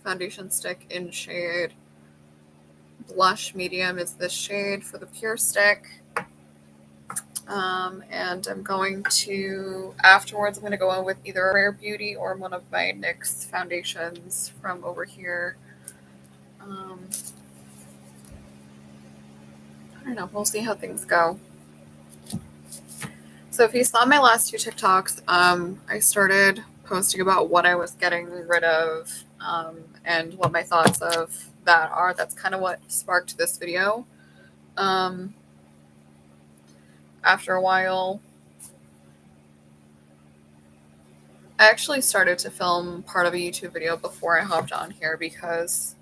foundation stick in shade Blush Medium is this shade for the Pure Stick. And I'm going to, afterwards, I'm going to go in with either a Rare Beauty or one of my NYX foundations from over here. I don't know. We'll see how things go. So if you saw my last two TikToks, I started posting about what I was getting rid of and what my thoughts of that are. That's kind of what sparked this video. After a while, I actually started to film part of a YouTube video before I hopped on here because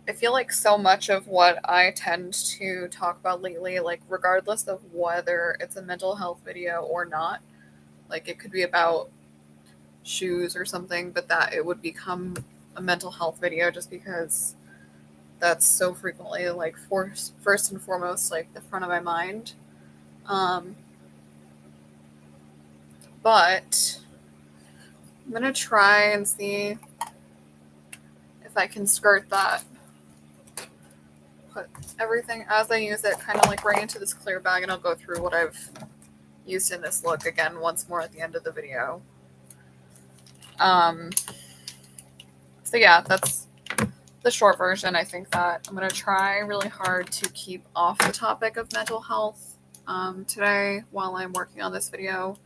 I feel like so much of what I tend to talk about lately, like regardless of whether it's a mental health video or not, like it could be about shoes or something, but that it would become a mental health video just because that's so frequently like first and foremost like the front of my mind. But I'm gonna try and see if I can skirt that. Put everything as I use it kind of like right into this clear bag, and I'll go through what I've used in this look again once more at the end of the video. So yeah, that's the short version. I think that I'm going to try really hard to keep off the topic of mental health today while I'm working on this video.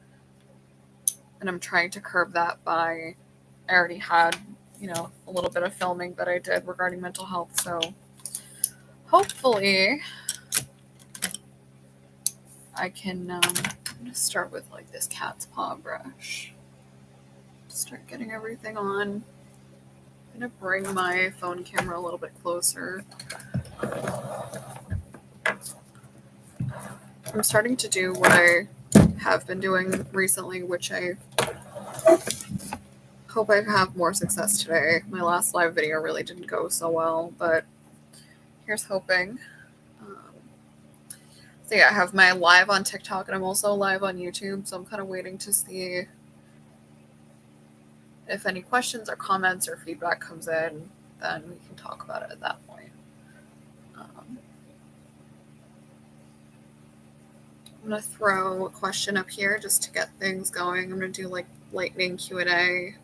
And I'm trying to curb that by, I already had, a little bit of filming that I did regarding mental health. So hopefully I can I'm going to start with like this cat's paw brush. Start getting everything on. I'm going to bring my phone camera a little bit closer. I'm starting to do what I have been doing recently, which I hope I have more success today. My last live video really didn't go so well, but here's hoping. So yeah, I have my live on TikTok and I'm also live on YouTube, so I'm kind of waiting to see if any questions or comments or feedback comes in, then we can talk about it at that point. I'm going to throw a question up here just to get things going. I'm going to do like lightning Q&A.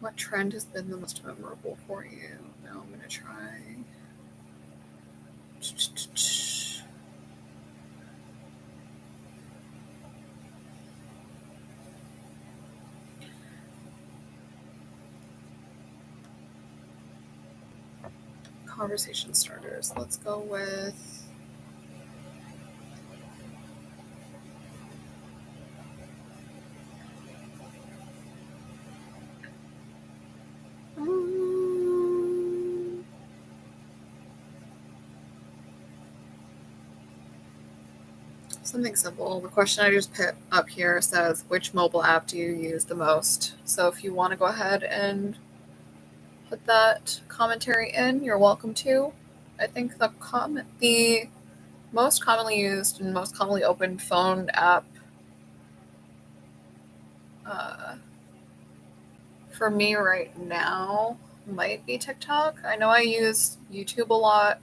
What trend has been the most memorable for you? Now I'm going to try. Conversation starters. Let's go with something simple. The question I just put up here says, which mobile app do you use the most? So if you want to go ahead and put that commentary in, you're welcome to. I think the most commonly used and most commonly opened phone app for me right now might be TikTok. I know I use YouTube a lot.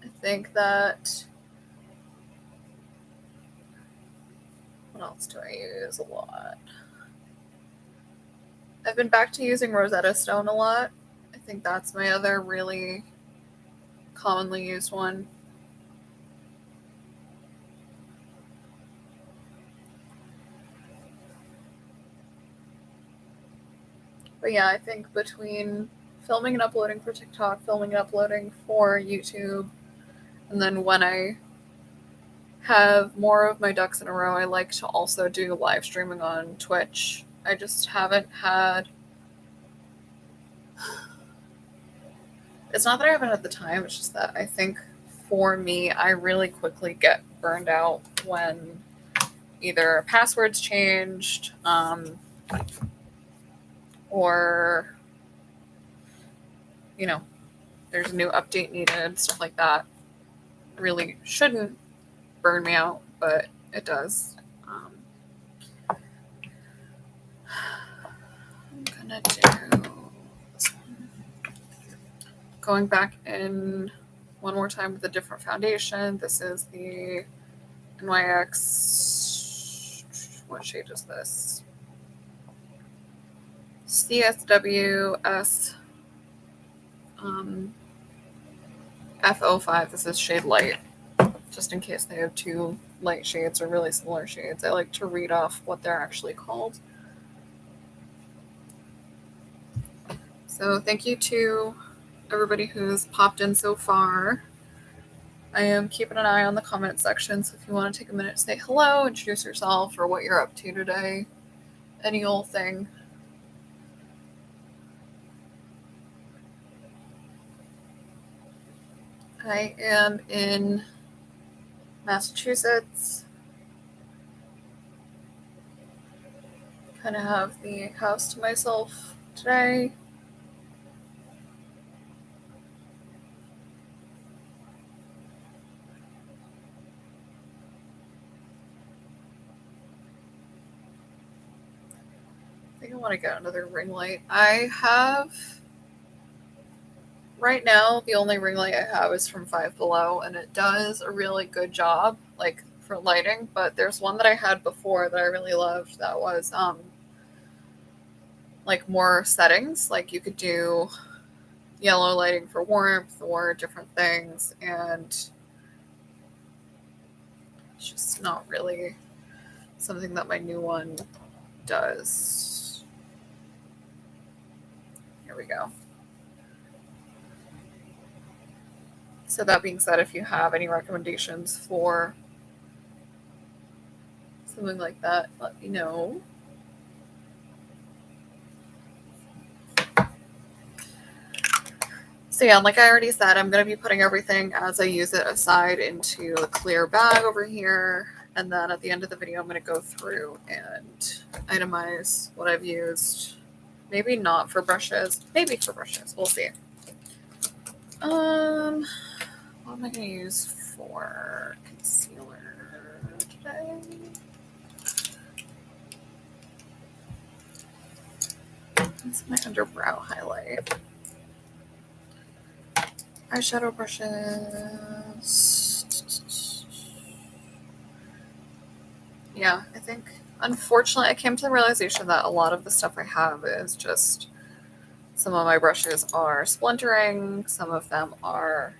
I think that, what else do I use a lot? I've been back to using Rosetta Stone a lot. I think that's my other really commonly used one. But yeah, I think between filming and uploading for TikTok, filming and uploading for YouTube, and then when I have more of my ducks in a row, I like to also do live streaming on Twitch. I just haven't had... It's not that I haven't had the time, it's just that I think for me, I really quickly get burned out when either a password's changed, or, there's a new update needed, stuff like that. It really shouldn't burn me out, but it does. gonna do this one. Going back in one more time with a different foundation. This is the NYX. What shade is this? CSWS F05. This is shade light, just in case they have two light shades or really similar shades. I like to read off what they're actually called. So thank you to everybody who's popped in so far. I am keeping an eye on the comment section, so if you want to take a minute to say hello, introduce yourself, or what you're up to today, any old thing. I am in Massachusetts. Kind of have the house to myself today. I think I want to get another ring light. I have, right now, the only ring light I have is from Five Below, and it does a really good job, like, for lighting, but there's one that I had before that I really loved that was, like, more settings. Like, you could do yellow lighting for warmth or different things, and it's just not really something that my new one does. Here we go. So that being said, if you have any recommendations for something like that, let me know. So yeah, like I already said, I'm going to be putting everything as I use it aside into a clear bag over here. And then at the end of the video, I'm going to go through and itemize what I've used. Maybe not for brushes, maybe for brushes. We'll see. What am I going to use for concealer today? This is my underbrow highlight. Eyeshadow brushes. Yeah, I think, unfortunately, I came to the realization that a lot of the stuff I have is just, some of my brushes are splintering, some of them are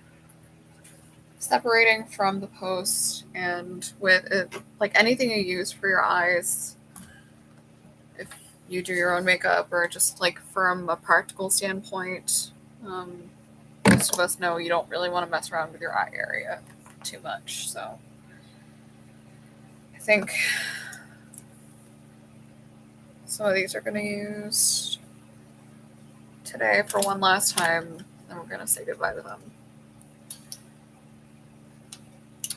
separating from the post, and with it, like anything you use for your eyes, if you do your own makeup or just like from a practical standpoint, most of us know you don't really want to mess around with your eye area too much. So I think some of these are going to use today for one last time, then we're going to say goodbye to them.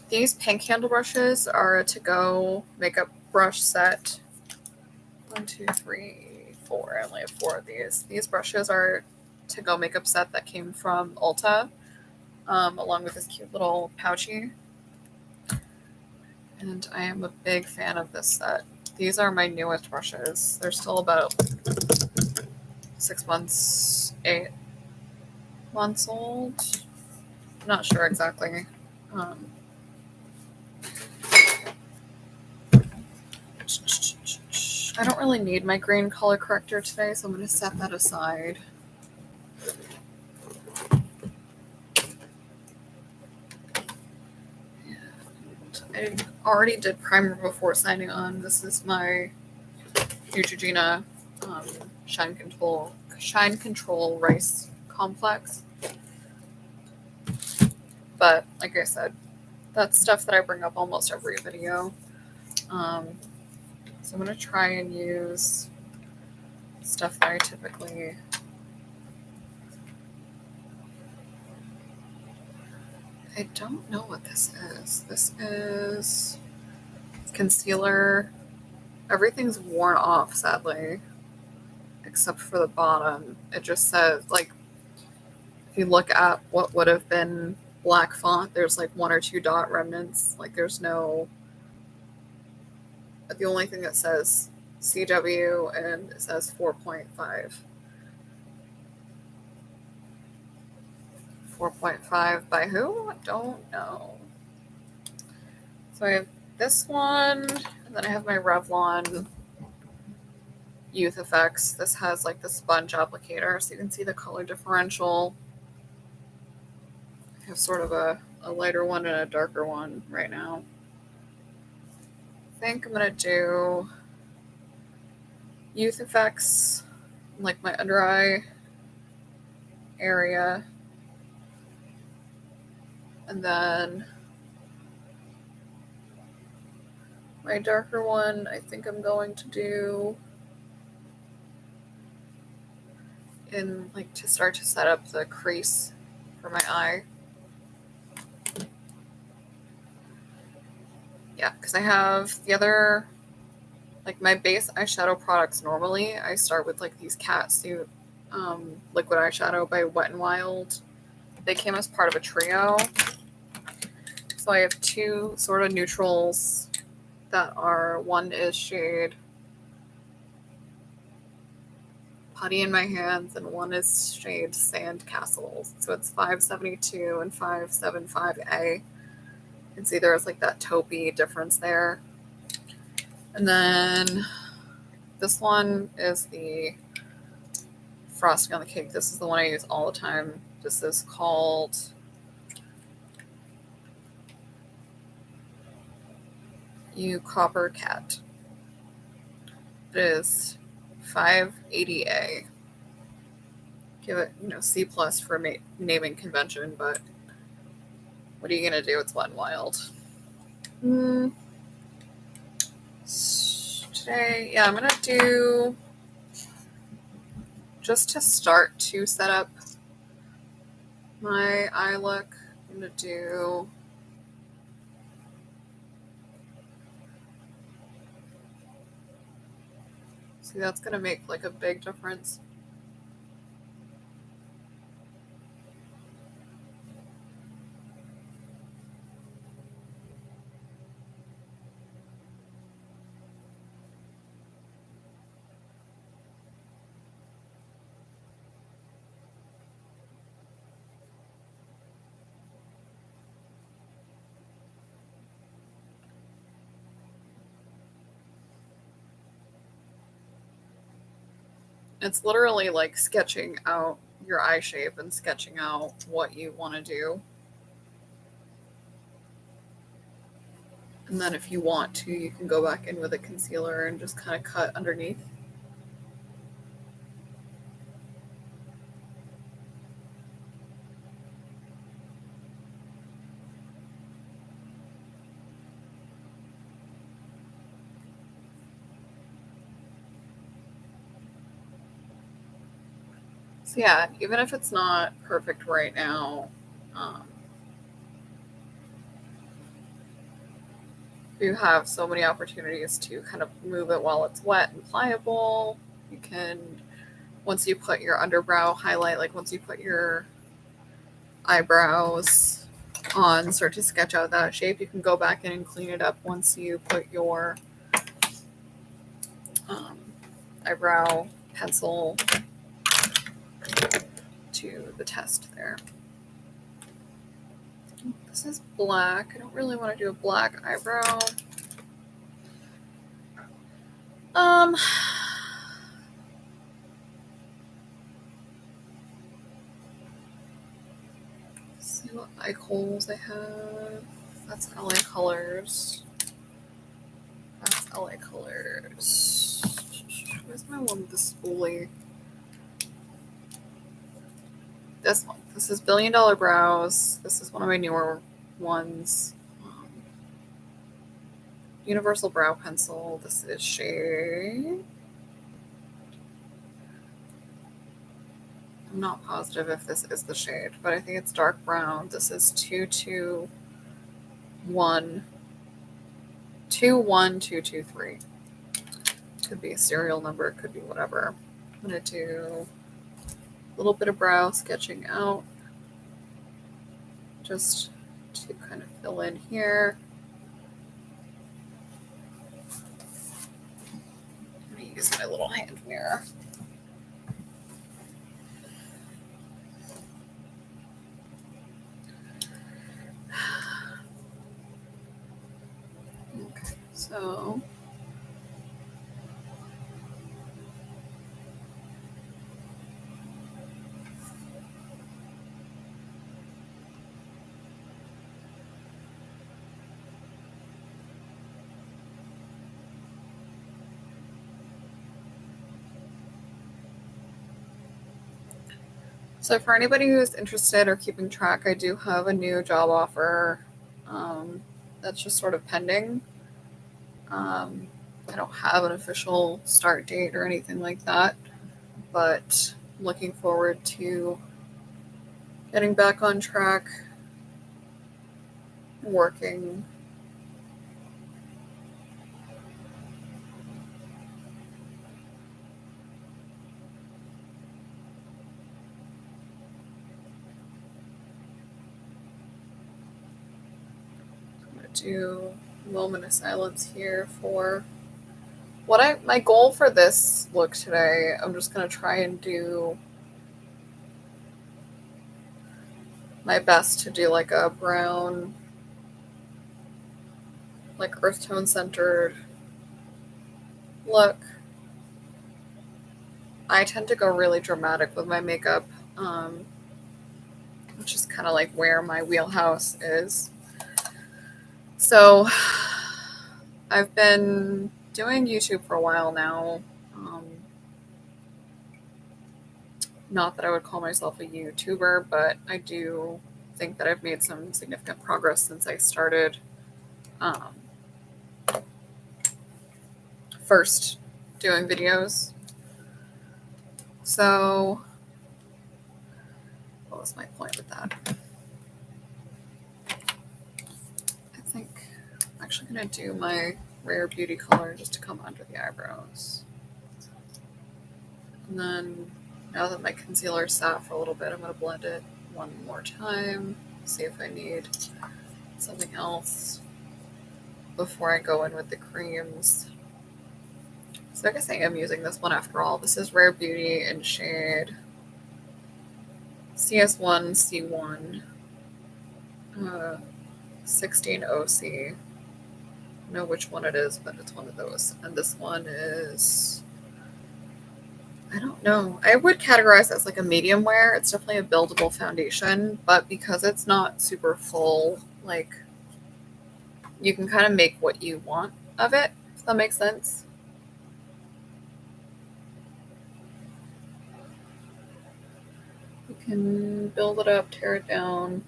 These pink handle brushes are a to-go makeup brush set. 1, 2, 3, 4. I only have 4 of these. These brushes are to-go makeup set that came from Ulta, along with this cute little pouchy. And I am a big fan of this set. These are my newest brushes. They're still about 6 months, 8 months old. I'm not sure exactly. I don't really need my green color corrector today, so I'm going to set that aside. And I already did primer before signing on. This is my Neutrogena Shine Control Rice Complex. But like I said, that's stuff that I bring up almost every video. So I'm going to try and use stuff that I typically... I don't know what this is. This is concealer. Everything's worn off, sadly, except for the bottom. It just says, like, if you look at what would have been black font, there's like 1 or 2 dot remnants. Like, there's no... The only thing that says CW, and it says 4.5. 4.5 by who? I don't know. So I have this one, and then I have my Revlon Youth Effects. This has like the sponge applicator, so you can see the color differential. I have sort of a lighter one and a darker one right now. I think I'm going to do Youth Effects, like my under eye area. And then my darker one, I think I'm going to do in like to start to set up the crease for my eye. Yeah, because I have the other, like my base eyeshadow products normally, I start with like these Catsuit liquid eyeshadow by Wet n Wild. They came as part of a trio. So I have two sort of neutrals that are, one is shade Putty in My Hands, and one is shade Sand Castles. So it's 572 and 575A. You can see there's like that taupey difference there. And then this one is the frosting on the cake. This is the one I use all the time. This is called You Copper Cat. It is 580A. Give it, C plus for naming convention, but what are you gonna do? It's Wet n Wild. Today, yeah, I'm gonna do, just to start to set up my eye look, I'm gonna do see, that's gonna make like a big difference. It's literally like sketching out your eye shape and sketching out what you want to do. And then if you want to, you can go back in with a concealer and just kind of cut underneath. So yeah, even if it's not perfect right now, you have so many opportunities to kind of move it while it's wet and pliable. You can, once you put your underbrow highlight, like once you put your eyebrows on, start to sketch out that shape, you can go back in and clean it up once you put your eyebrow pencil to the test there. This is black. I don't really want to do a black eyebrow. See what eye holes I have. That's LA Colors. That's LA Colors. Where's my one with the spoolie? This one. This is Billion Dollar Brows. This is one of my newer ones. Universal Brow Pencil. This is shade. I'm not positive if this is the shade, but I think it's dark brown. This is 21223. Could be a serial number, could be whatever. I'm gonna do a little bit of brow sketching out just to kind of fill in here. I'm use my little hand mirror. Okay, so for anybody who's interested or keeping track, I do have a new job offer that's just sort of pending. I don't have an official start date or anything like that, but I'm looking forward to getting back on track, working. I'm going to do a moment of silence here for my goal for this look today. I'm just going to try and do my best to do like a brown, like earth tone centered look. I tend to go really dramatic with my makeup, which is kind of like where my wheelhouse is. So I've been doing YouTube for a while now. Not that I would call myself a YouTuber, but I do think that I've made some significant progress since I started first doing videos. So what was my point with that? I think I'm actually going to do my Rare Beauty color just to come under the eyebrows. And then now that my concealer sat for a little bit, I'm going to blend it one more time, see if I need something else before I go in with the creams. So I guess I am using this one after all. This is Rare Beauty in shade CS1 C1 16 OC. I don't know which one it is, but it's one of those. And this one is, I don't know. I would categorize it as like a medium wear. It's definitely a buildable foundation, but because it's not super full, like you can kind of make what you want of it, if that makes sense. You can build it up, tear it down.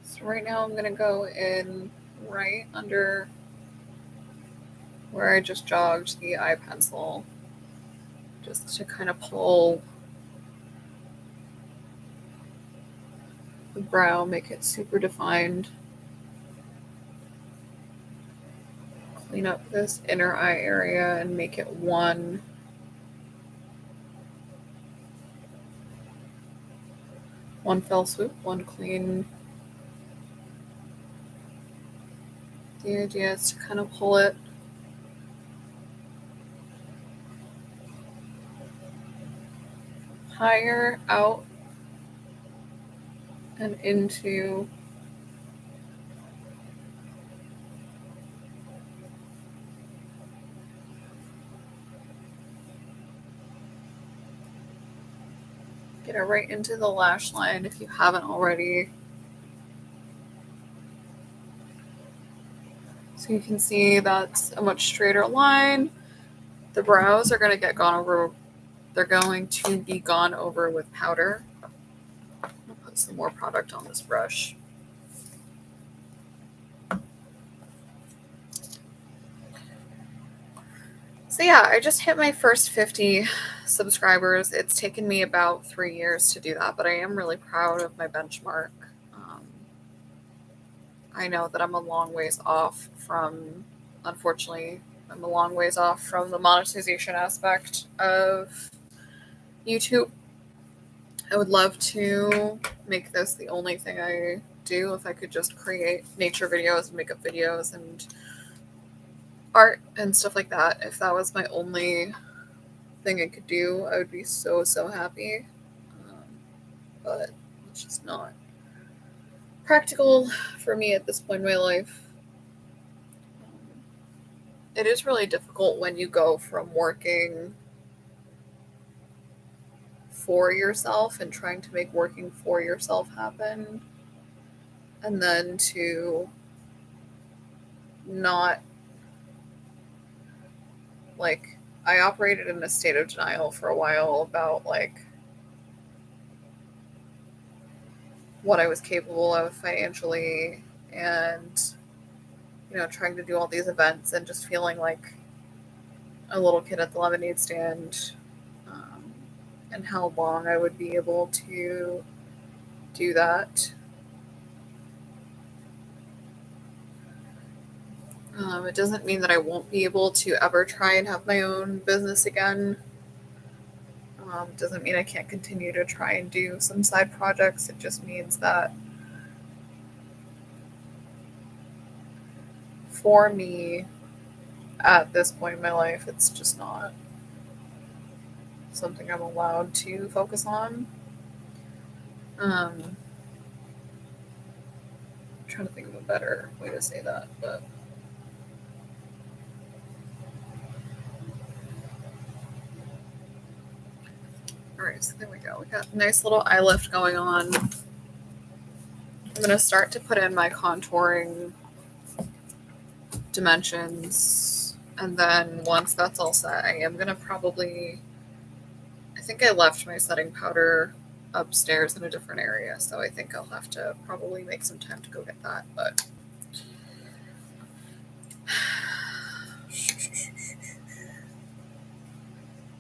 So right now I'm going to go in right under where I just jogged the eye pencil, just to kind of pull the brow, make it super defined. Clean up this inner eye area and make it one fell swoop, one clean. The idea is to kind of pull it higher out and into get it right into the lash line if you haven't already. So you can see that's a much straighter line. The brows are going to get gone over. They're going to be gone over with powder. I'll put some more product on this brush. So yeah, I just hit my first 50 subscribers. It's taken me about 3 years to do that, but I am really proud of my benchmark. I know that I'm a long ways off from, unfortunately, I'm a long ways off from the monetization aspect of YouTube. I would love to make this the only thing I do. If I could just create nature videos and makeup videos and art and stuff like that. If that was my only thing I could do, I would be so, so happy. But it's just not practical for me at this point in my life. It is really difficult when you go from working for yourself and trying to make working for yourself happen, and then to not, like, I operated in a state of denial for a while about, like, what I was capable of financially, and, you know, trying to do all these events and just feeling like a little kid at the lemonade stand, and how long I would be able to do that. It doesn't mean that I won't be able to ever try and have my own business again. It doesn't mean I can't continue to try and do some side projects. It just means that for me, at this point in my life, it's just not something I'm allowed to focus on. I'm trying to think of a better way to say that, but alright, so there we go. We got a nice little eye lift going on. I'm going to start to put in my contouring dimensions, and then once that's all set, I am going to probably, I think I left my setting powder upstairs in a different area, so I think I'll have to probably make some time to go get that, but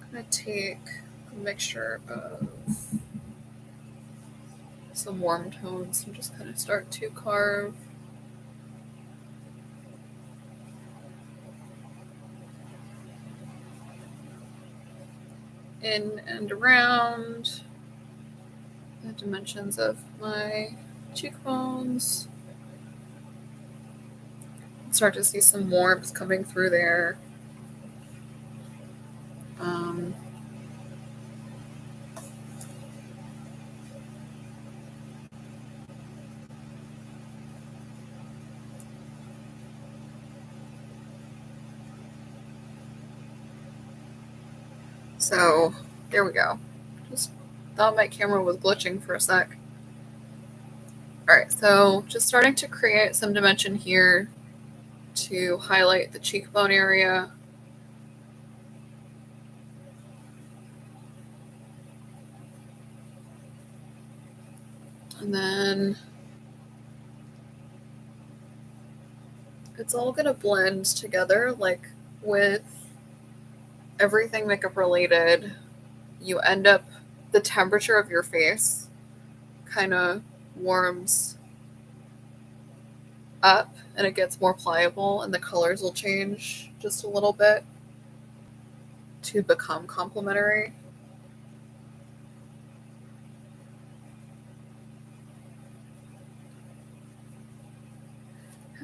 I'm going to take a mixture of some warm tones and just kind of start to carve in and around the dimensions of my cheekbones. Start to see some warmth coming through there. So there we go. Just thought my camera was glitching for a sec. Alright, so just starting to create some dimension here to highlight the cheekbone area. And then it's all going to blend together, like with everything makeup related. You end up, the temperature of your face kind of warms up and it gets more pliable, and the colors will change just a little bit to become complementary.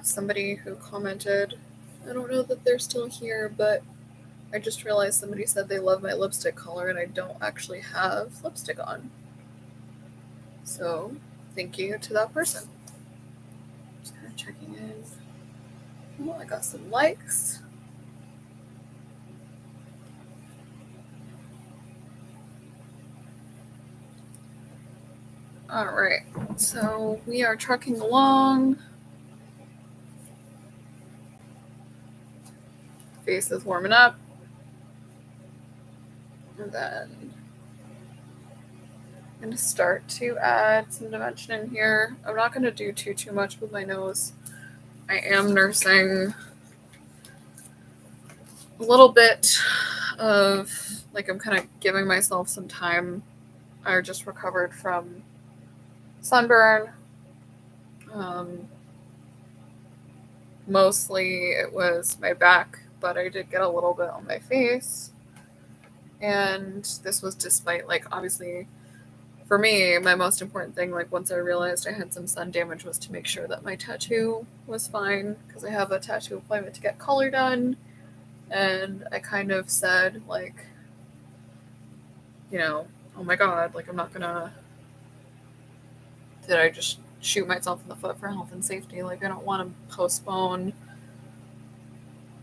Somebody who commented, I don't know that they're still here, but I just realized somebody said they love my lipstick color and I don't actually have lipstick on. So thank you to that person. Just kind of checking in. Oh, I got some likes. All right, so we are trucking along. Face is warming up. And then I'm going to start to add some dimension in here. I'm not going to do too much with my nose. I am nursing a little bit of, like, I'm kind of giving myself some time. I just recovered from sunburn. Mostly it was my back, but I did get a little bit on my face. And this was despite, like, obviously, for me, my most important thing, like, once I realized I had some sun damage, was to make sure that my tattoo was fine, because I have a tattoo appointment to get color done. And I kind of said, like, you know, oh my god, like, I'm not gonna... Did I just shoot myself in the foot for health and safety? Like, I don't want to postpone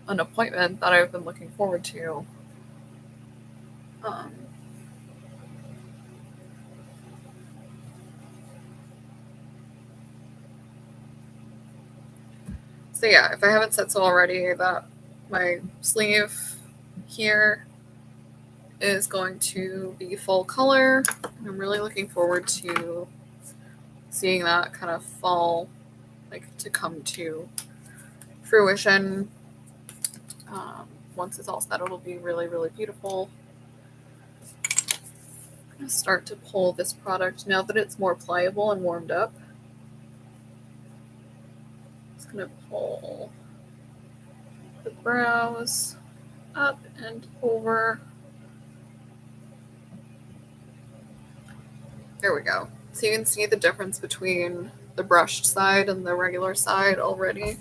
an appointment that I've been looking forward to. So yeah, if I haven't said so already, that my sleeve here is going to be full color. I'm really looking forward to seeing that kind of fall, like, to come to fruition. Once it's all set, it'll be really, really beautiful. I'm going to start to pull this product now that it's more pliable and warmed up. It's going to pull the brows up and over. There we go. So you can see the difference between the brushed side and the regular side already.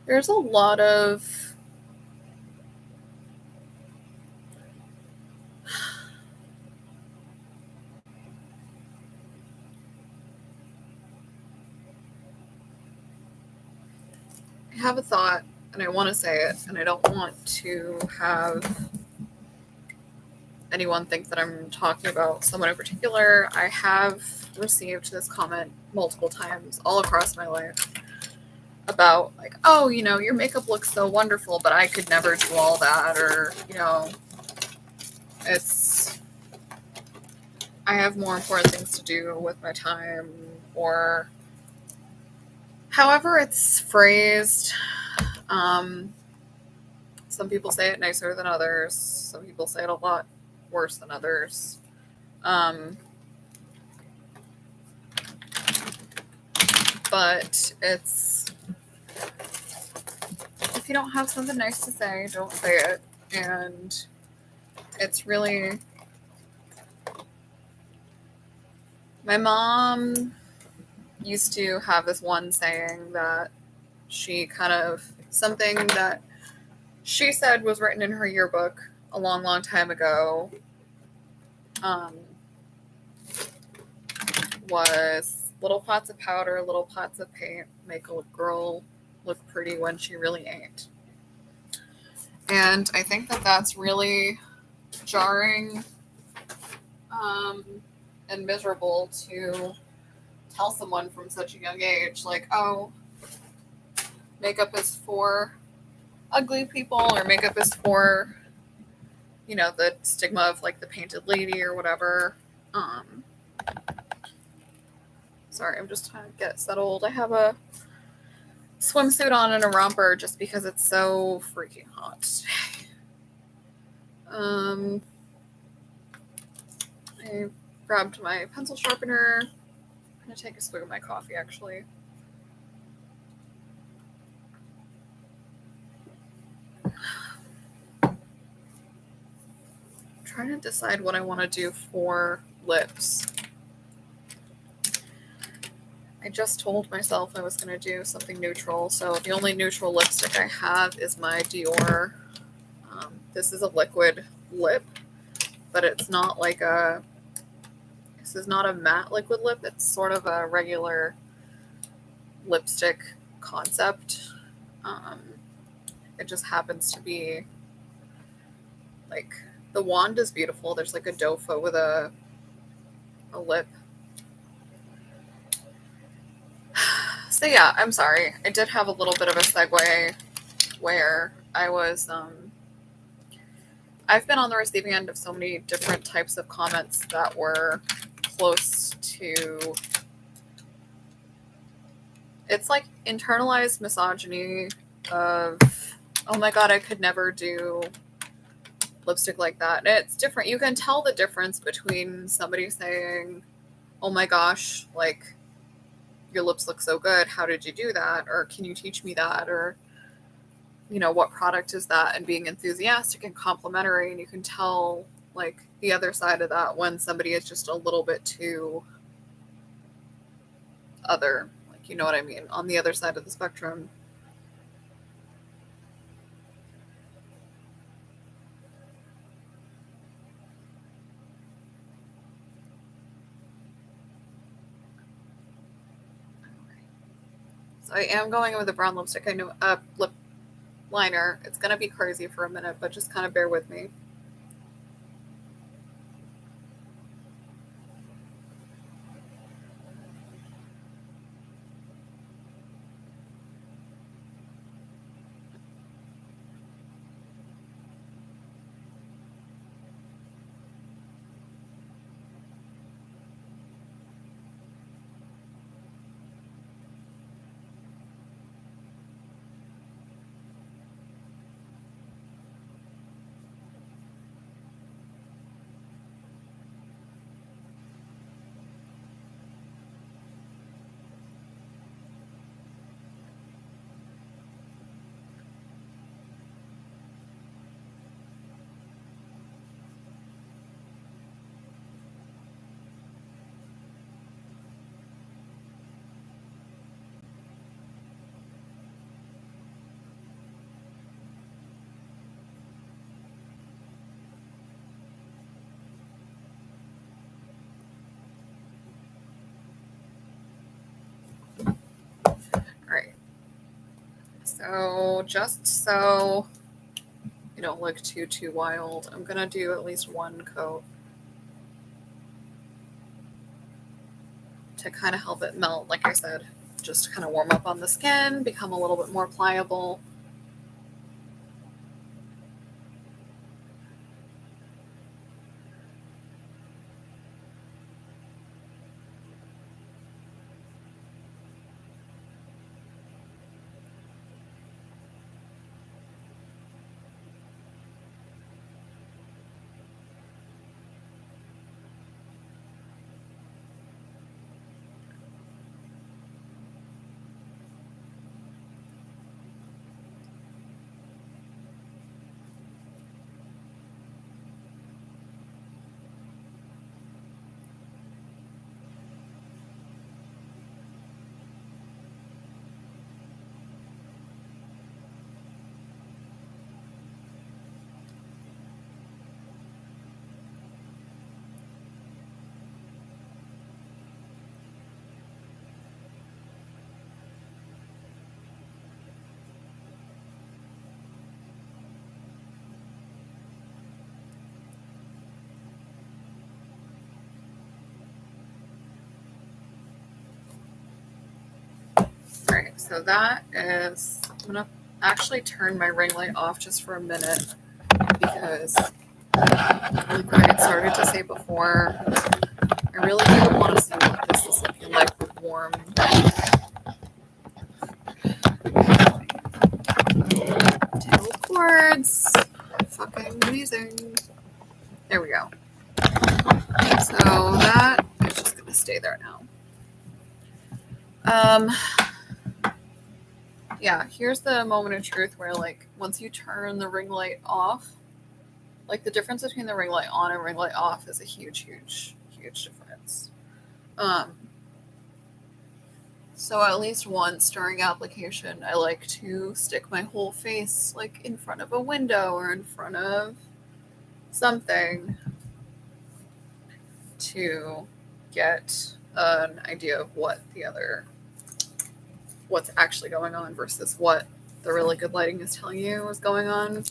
There's a lot of I have a thought, and I want to say it, and I don't want to have anyone think that I'm talking about someone in particular. I have received this comment multiple times all across my life about, like, oh, you know, your makeup looks so wonderful, but I could never do all that, or, you know, I have more important things to do with my time, or however it's phrased. Some people say it nicer than others. Some people say it a lot worse than others. But it's... if you don't have something nice to say, don't say it. And it's really... My mom used to have this one saying that she kind of... something that she said was written in her yearbook a long, long time ago, was little pots of powder, little pots of paint make a girl look pretty when she really ain't. And I think that that's really jarring and miserable to tell someone from such a young age, like, oh, makeup is for ugly people, or makeup is for, you know, the stigma of, like, the painted lady or whatever. Sorry, I'm just trying to get settled. I have a swimsuit on and a romper just because it's so freaking hot today. I grabbed my pencil sharpener. I'm going to take a swig of my coffee, actually. I'm trying to decide what I want to do for lips. I just told myself I was going to do something neutral, so the only neutral lipstick I have is my Dior. This is a liquid lip, but it's not like a... this is not a matte liquid lip. It's sort of a regular lipstick concept. It just happens to be, like, the wand is beautiful. There's like a doe foot with a lip. So yeah, I'm sorry. I did have a little bit of a segue where I was, I've been on the receiving end of so many different types of comments that were close to, it's like internalized misogyny of, oh my god, I could never do lipstick like that. And it's different. You can tell the difference between somebody saying, oh my gosh, like, your lips look so good. How did you do that? Or can you teach me that? Or, you know, what product is that? And being enthusiastic and complimentary. And you can tell, like, the other side of that when somebody is just a little bit too other. Like, you know what I mean? On the other side of the spectrum. So I am going with a brown lipstick. I know lip liner. It's going to be crazy for a minute, but just kind of bear with me. Alright. So just so you don't look too wild, I'm going to do at least one coat to kind of help it melt, like I said. Just kind of warm up on the skin, become a little bit more pliable. Alright, so that is, I'm going to actually turn my ring light off just for a minute because, like I had started to say before, I really do want to see what this is looking like with warm tangled cords. Fucking amazing. There we go. So that is just going to stay there now. Yeah, here's the moment of truth where, like, once you turn the ring light off, like, the difference between the ring light on and ring light off is a huge difference. So at least once during application, I like to stick my whole face, like, in front of a window or in front of something to get an idea of what's actually going on versus what the really good lighting is telling you is going on.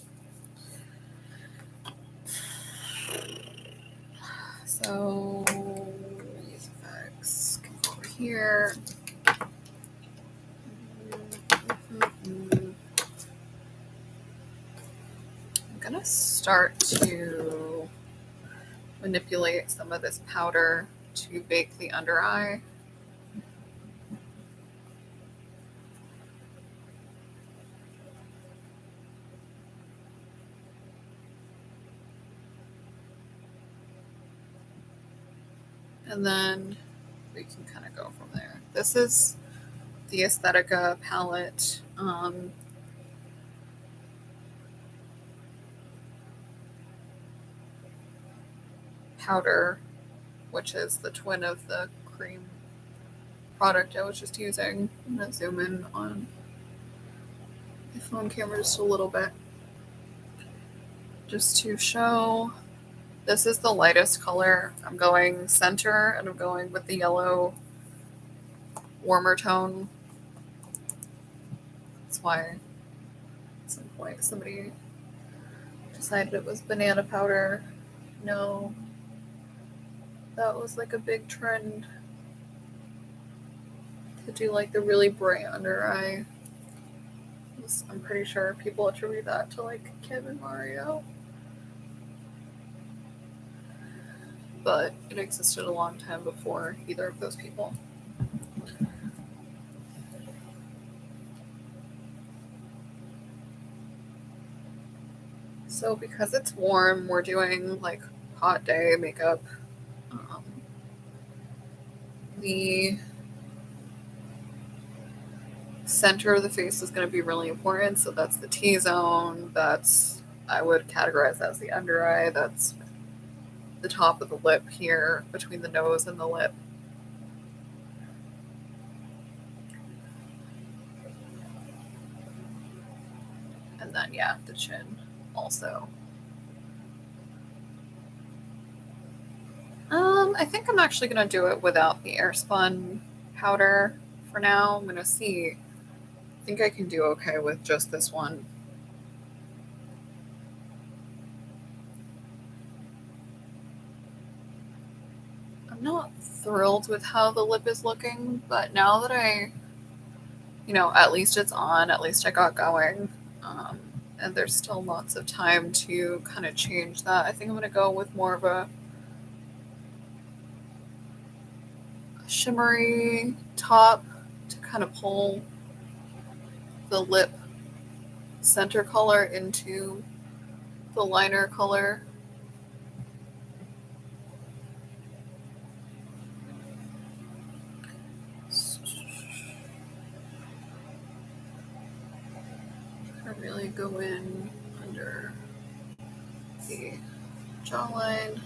So use effects, can go over here. I'm gonna start to manipulate some of this powder to bake the under eye. And then we can kind of go from there. This is the Aesthetica palette. Powder, which is the twin of the cream product I was just using. I'm going to zoom in on my phone camera just a little bit just to show. This is the lightest color. I'm going center and I'm going with the yellow warmer tone. That's why at some point somebody decided it was banana powder. No, that was like a big trend to do like the really bright under eye. I'm pretty sure people attribute that to like Kim and Mario. But it existed a long time before either of those people. So because it's warm, we're doing like hot day makeup. The center of the face is going to be really important. So that's the T-zone. That's, I would categorize as the under eye. That's the top of the lip here between the nose and the lip. And then, yeah, the chin also. I think I'm actually going to do it without the airspun powder for now. I'm going to see. I think I can do okay with just this one. I'm not thrilled with how the lip is looking, but now that at least it's on, at least I got going. And there's still lots of time to kind of change that. I think I'm going to go with more of a shimmery top to kind of pull the lip center color into the liner color. I really go in under the jawline.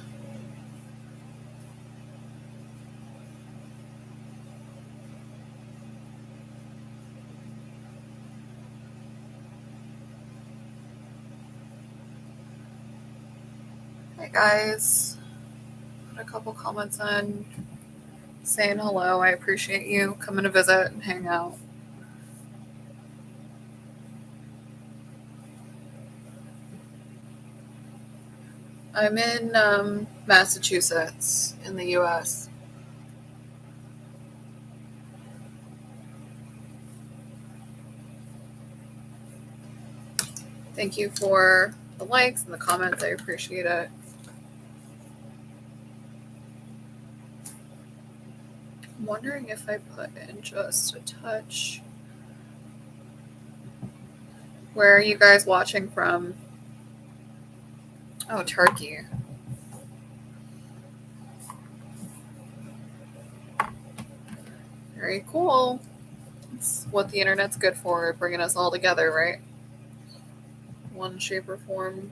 Hey guys, put a couple comments on saying hello. I appreciate you coming to visit and hang out. I'm in Massachusetts in the US. Thank you for the likes and the comments. I appreciate it. I'm wondering if I put in just a touch. Where are you guys watching from? Oh, Turkey. Very cool. It's what the internet's good for, bringing us all together, right? One shape or form.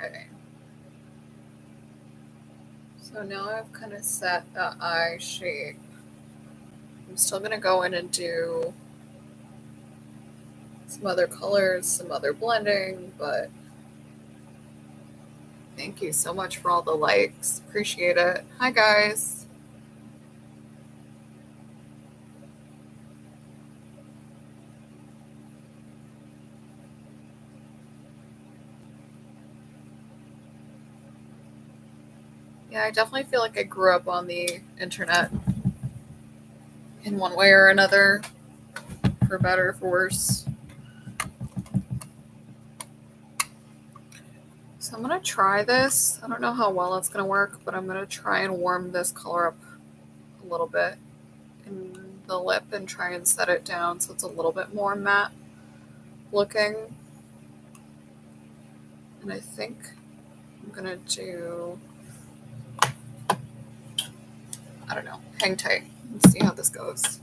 Okay. So now I've kind of set the eye shape. I'm still going to go in and do some other colors, some other blending, but thank you so much for all the likes. Appreciate it. Hi, guys. Yeah, I definitely feel like I grew up on the internet in one way or another, for better or for worse. So I'm going to try this. I don't know how well it's going to work, but I'm going to try and warm this color up a little bit in the lip and try and set it down so it's a little bit more matte looking. And I think I'm going to do, I don't know, hang tight and see how this goes.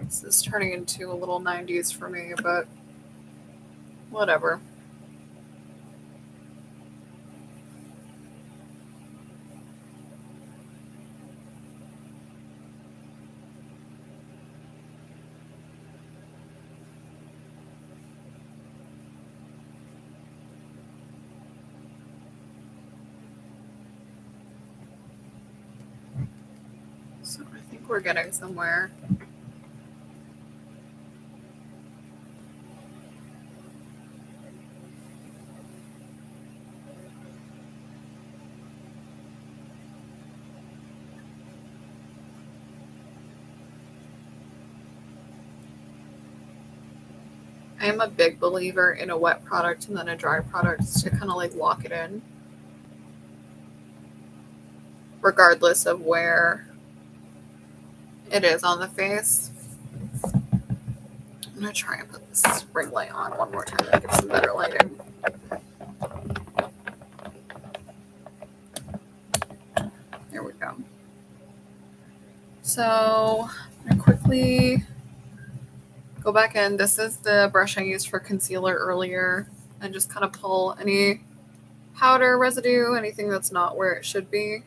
This is turning into a little 90s for me, but whatever. So I think we're getting somewhere. I am a big believer in a wet product and then a dry product to kind of like lock it in, regardless of where it is on the face. I'm going to try and put this ring light on one more time to get some better lighting. There we go. So I'm going to quickly go back in. This is the brush I used for concealer earlier, and just kind of pull any powder residue, anything that's not where it should be.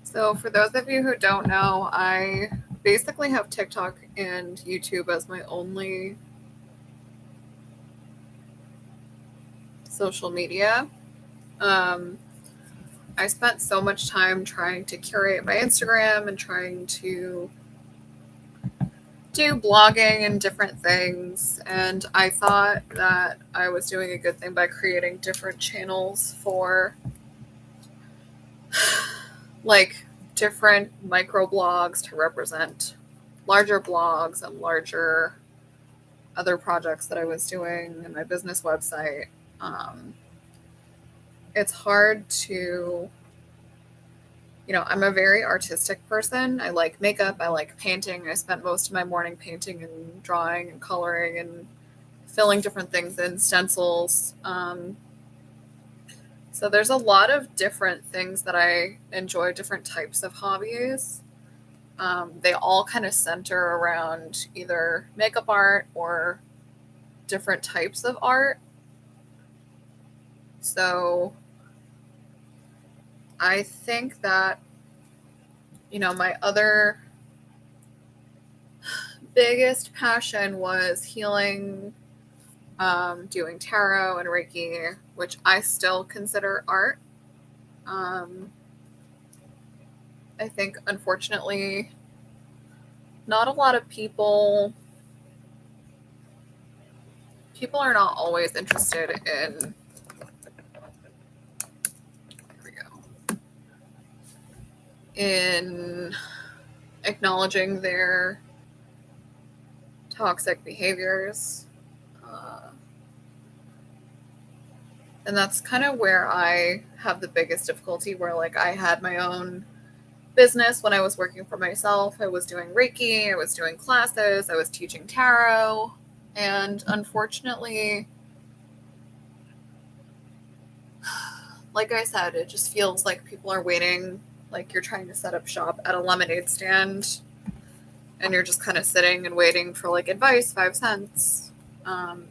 So for those of you who don't know, I basically have TikTok and YouTube as my only social media. I spent so much time trying to curate my Instagram and trying to do blogging and different things, and I thought that I was doing a good thing by creating different channels for like different micro blogs to represent larger blogs and larger other projects that I was doing in my business website. It's hard to, I'm a very artistic person. I like makeup, I like painting. I spent most of my morning painting and drawing and coloring and filling different things in stencils. So there's a lot of different things that I enjoy, different types of hobbies. They all kind of center around either makeup art or different types of art. So I think that, my other biggest passion was healing, doing tarot and Reiki, which I still consider art. I think, unfortunately, not a lot of people are not always interested in, in acknowledging their toxic behaviors. And that's kind of where I have the biggest difficulty, where like I had my own business when I was working for myself. I was doing Reiki, I was doing classes, I was teaching tarot, and unfortunately, like I said, it just feels like people are waiting, like you're trying to set up shop at a lemonade stand and you're just kind of sitting and waiting for like advice, 5 cents. And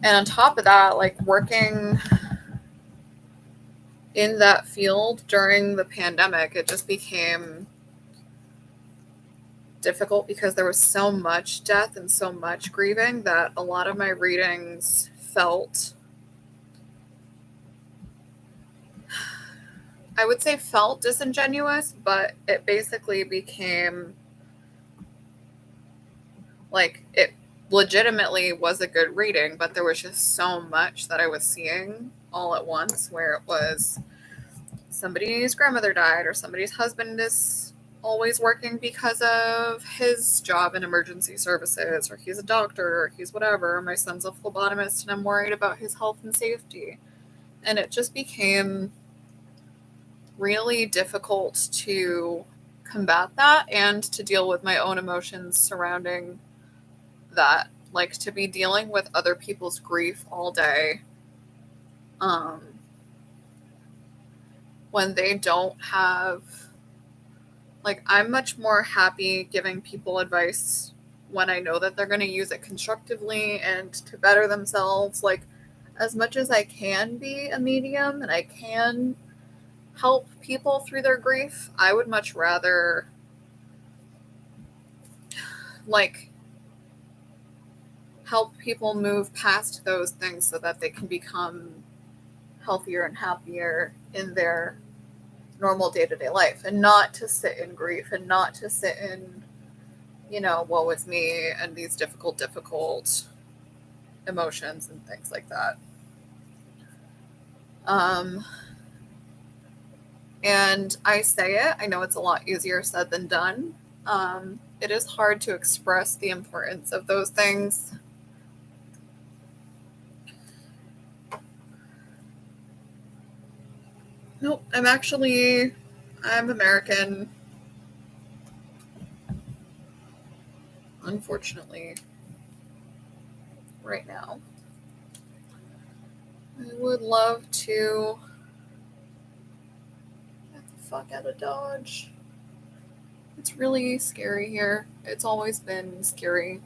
on top of that, like working in that field during the pandemic, it just became difficult because there was so much death and so much grieving that a lot of my readings felt, I would say felt disingenuous, but it basically became like it legitimately was a good reading, but there was just so much that I was seeing all at once where it was somebody's grandmother died or somebody's husband is always working because of his job in emergency services, or he's a doctor, or he's whatever. My son's a phlebotomist and I'm worried about his health and safety. And it just became really difficult to combat that and to deal with my own emotions surrounding that. Like to be dealing with other people's grief all day when they don't have, like, I'm much more happy giving people advice when I know that they're going to use it constructively and to better themselves. Like, as much as I can be a medium and I can help people through their grief, I would much rather, like, help people move past those things so that they can become healthier and happier in their normal day-to-day life, and not to sit in grief and not to sit in, you know, woe is me and these difficult emotions and things like that. And I say it, I know it's a lot easier said than done. It is hard to express the importance of those things. Nope, I'm American. Unfortunately, right now. I would love to get the fuck out of Dodge. It's really scary here. It's always been scary.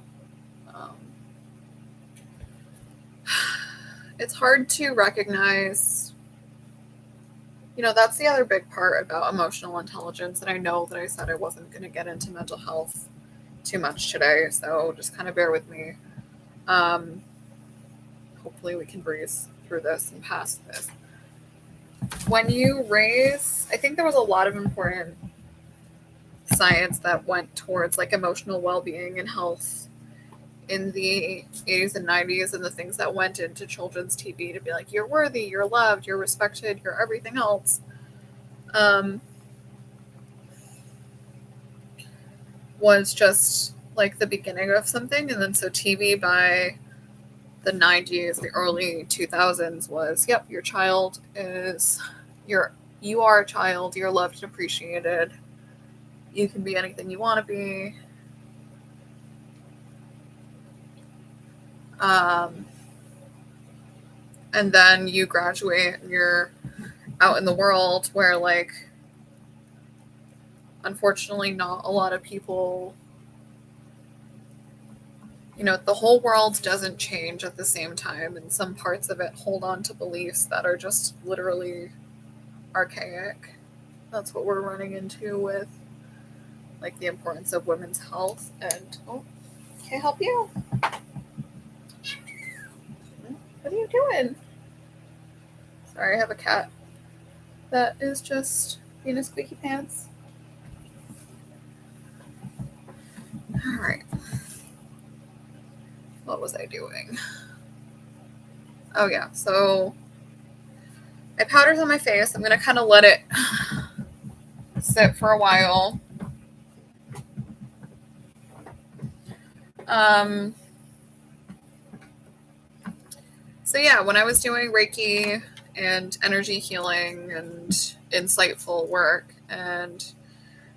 It's hard to recognize, you know, that's the other big part about emotional intelligence. And I know that I said I wasn't going to get into mental health too much today, so just kind of bear with me. Hopefully we can breeze through this and past this. When you raise, I think there was a lot of important science that went towards like emotional well-being and health in the 80s and 90s, and the things that went into children's TV to be like, you're worthy, you're loved, you're respected, you're everything else, was just like the beginning of something. And then so TV by the 90s, the early 2000s was, yep, your child is, you are a child, you're loved and appreciated, you can be anything you want to be. And then you graduate and you're out in the world where, like, unfortunately not a lot of people, you know, the whole world doesn't change at the same time, and some parts of it hold on to beliefs that are just literally archaic. That's what we're running into with, like, the importance of women's health. And can't help you. What are you doing? Sorry, I have a cat that is just being a squeaky pants. All right. What was I doing? Oh yeah, so my powder's on my face. I'm gonna kind of let it sit for a while. So yeah, when I was doing Reiki and energy healing and insightful work, and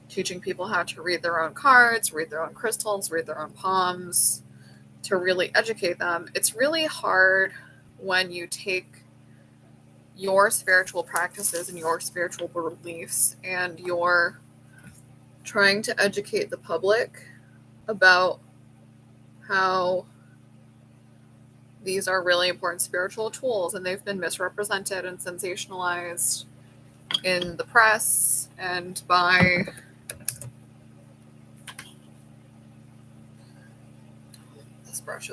teaching people how to read their own cards, read their own crystals, read their own palms, to really educate them. It's really hard when you take your spiritual practices and your spiritual beliefs and you're trying to educate the public about how these are really important spiritual tools, and they've been misrepresented and sensationalized in the press and by this brush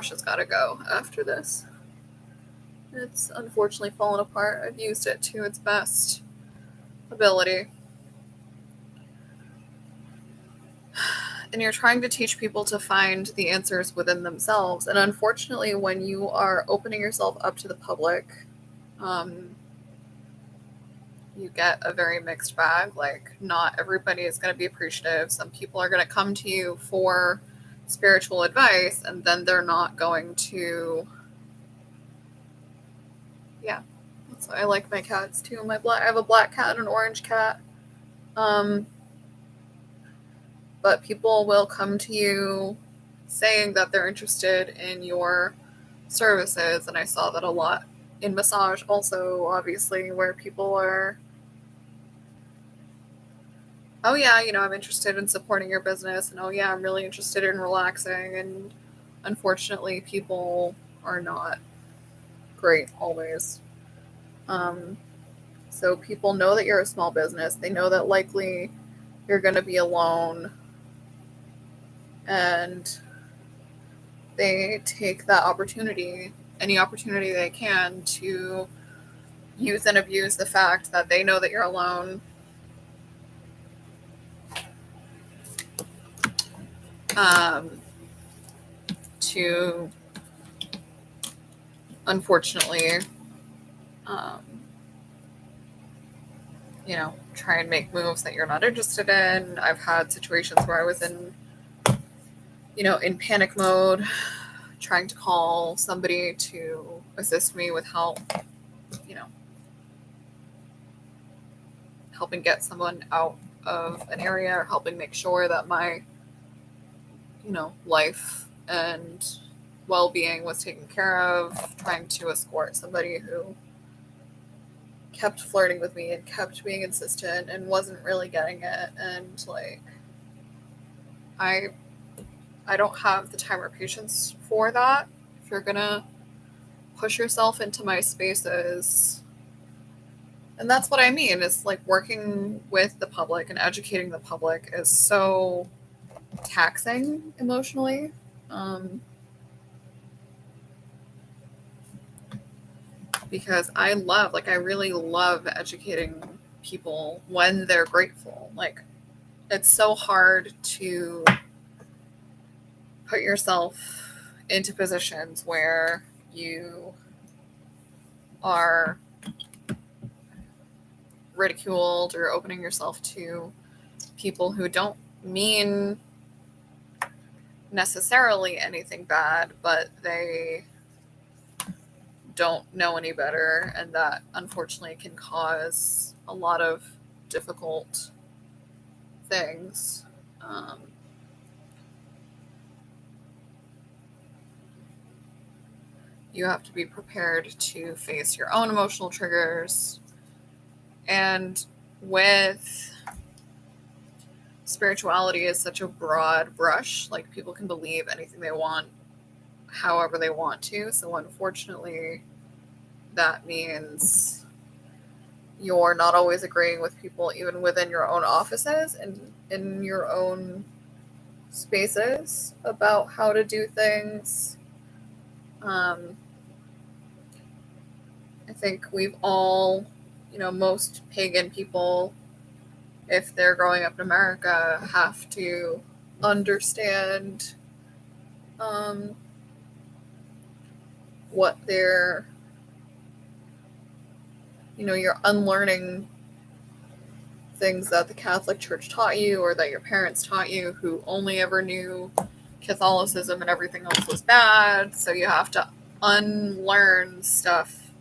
has got to go after this. It's unfortunately fallen apart. I've used it to its best ability. And you're trying to teach people to find the answers within themselves. And unfortunately, when you are opening yourself up to the public, you get a very mixed bag. Like, not everybody is going to be appreciative. Some people are going to come to you for spiritual advice, and then they're not going to. Yeah, that's why I like my cats too. I have a black cat and an orange cat. But people will come to you saying that they're interested in your services, and I saw that a lot in massage also, obviously, where people are, oh yeah, I'm interested in supporting your business, and oh yeah, I'm really interested in relaxing, and unfortunately people are not great always. So people know that you're a small business. They know that likely you're going to be alone, and they take that opportunity, any opportunity they can, to use and abuse the fact that they know that you're alone. To unfortunately, try and make moves that you're not interested in. I've had situations where I was in panic mode, trying to call somebody to assist me with help, helping get someone out of an area, or helping make sure that my, life and well-being was taken care of, trying to escort somebody who kept flirting with me and kept being insistent and wasn't really getting it. And I don't have the time or patience for that. If you're gonna push yourself into my spaces, and that's what I mean, is working with the public and educating the public is so taxing emotionally. Because I really love educating people when they're grateful. It's so hard to put yourself into positions where you are ridiculed or opening yourself to people who don't mean necessarily anything bad, but they don't know any better, and that unfortunately can cause a lot of difficult things. You have to be prepared to face your own emotional triggers. And with spirituality is such a broad brush, people can believe anything they want, however they want to. So unfortunately, that means you're not always agreeing with people, even within your own offices and in your own spaces, about how to do things. I think we've all, most pagan people, if they're growing up in America, have to understand what they're, you're unlearning things that the Catholic Church taught you, or that your parents taught you, who only ever knew Catholicism and everything else was bad. So you have to unlearn stuff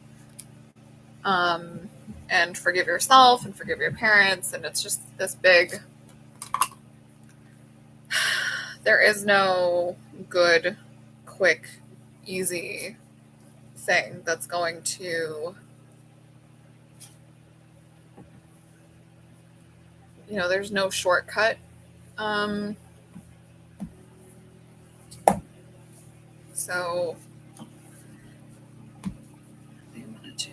and forgive yourself and forgive your parents. And it's just this big, there is no good, quick, easy thing that's going to, there's no shortcut. So I wanted to.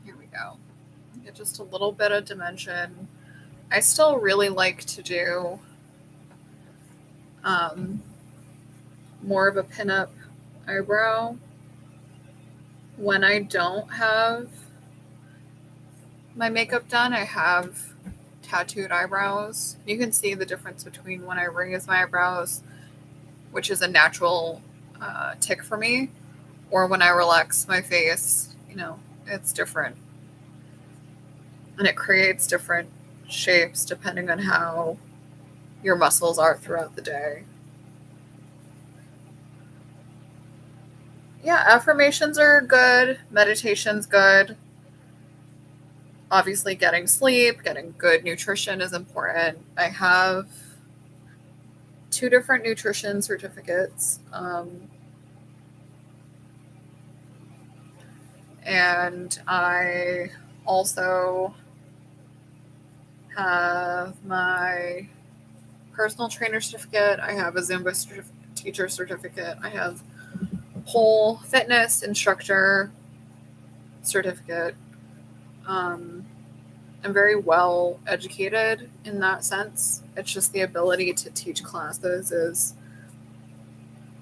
Here we go. Get just a little bit of dimension. I still really like to do more of a pinup eyebrow when I don't have my makeup done. I have tattooed eyebrows. You can see the difference between when I raise my eyebrows, which is a natural tick for me, or when I relax my face. It's different. And it creates different shapes depending on how your muscles are throughout the day. Yeah, affirmations are good. Meditation's good. Obviously, getting sleep, getting good nutrition is important. I have 2 different nutrition certificates. And I also have my personal trainer certificate. I have a Zumba teacher certificate. I have pole fitness instructor certificate. I'm very well educated in that sense. It's just the ability to teach classes is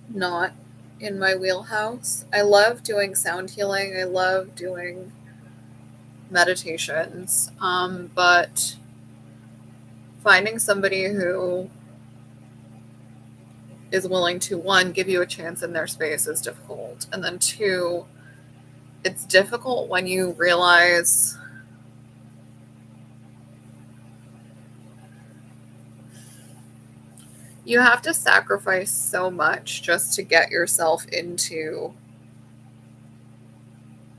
not in my wheelhouse. I love doing sound healing. I love doing meditations. But finding somebody who is willing to, 1, give you a chance in their space is difficult. And then 2, it's difficult when you realize you have to sacrifice so much just to get yourself into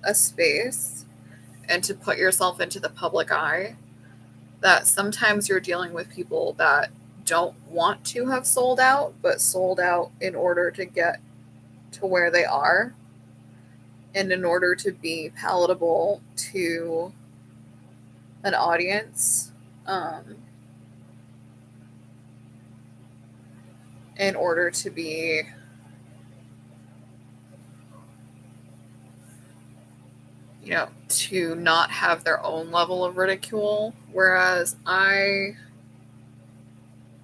a space and to put yourself into the public eye, that sometimes you're dealing with people that don't want to have sold out, but sold out in order to get to where they are and in order to be palatable to an audience, in order to be to not have their own level of ridicule, whereas I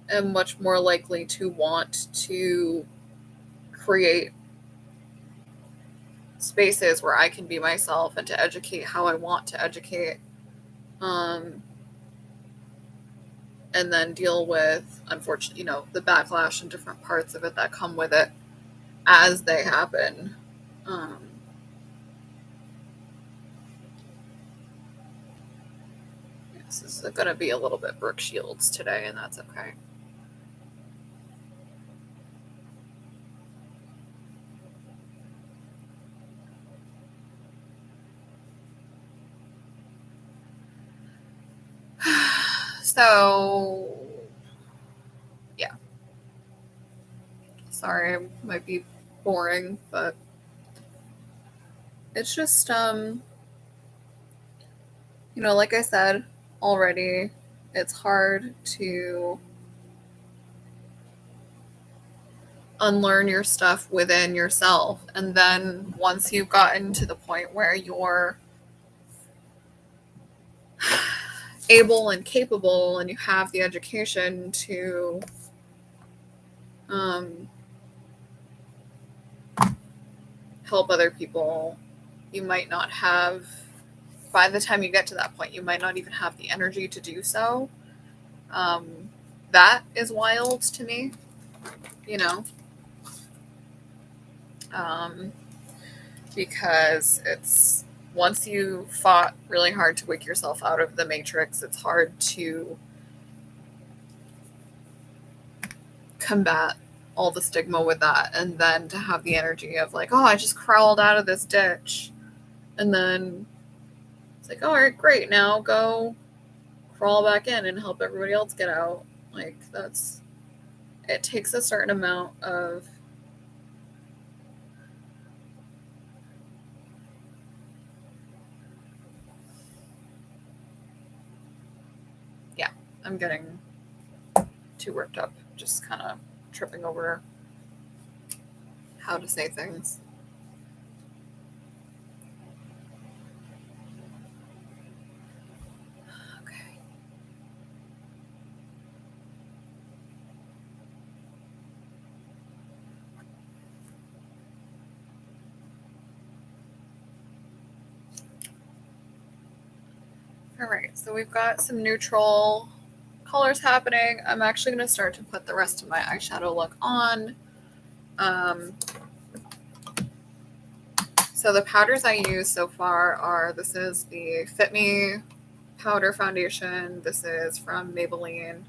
am much more likely to want to create spaces where I can be myself and to educate how I want to educate, and then deal with, unfortunately, the backlash and different parts of it that come with it as they happen. This is going to be a little bit Brooke Shields today, and that's okay. So, yeah. Sorry, I might be boring, but it's just, like I said already, it's hard to unlearn your stuff within yourself. And then once you've gotten to the point where you're able and capable and you have the education to help other people, you might not have by the time you get to that point, you might not even have the energy to do so. That is wild to me, you know, because it's once you fought really hard to wake yourself out of the matrix, it's hard to combat all the stigma with that, and then to have the energy of like, oh, I just crawled out of this ditch, and then it's like, all right, great, now go crawl back in and help everybody else get out. Like, that's, it takes a certain amount of I'm getting too worked up, just kind of tripping over how to say things. Okay. All right, so we've got some neutral colors happening. I'm actually going to start to put the rest of my eyeshadow look on. So the powders I use so far are, this is the Fit Me powder foundation. This is from Maybelline.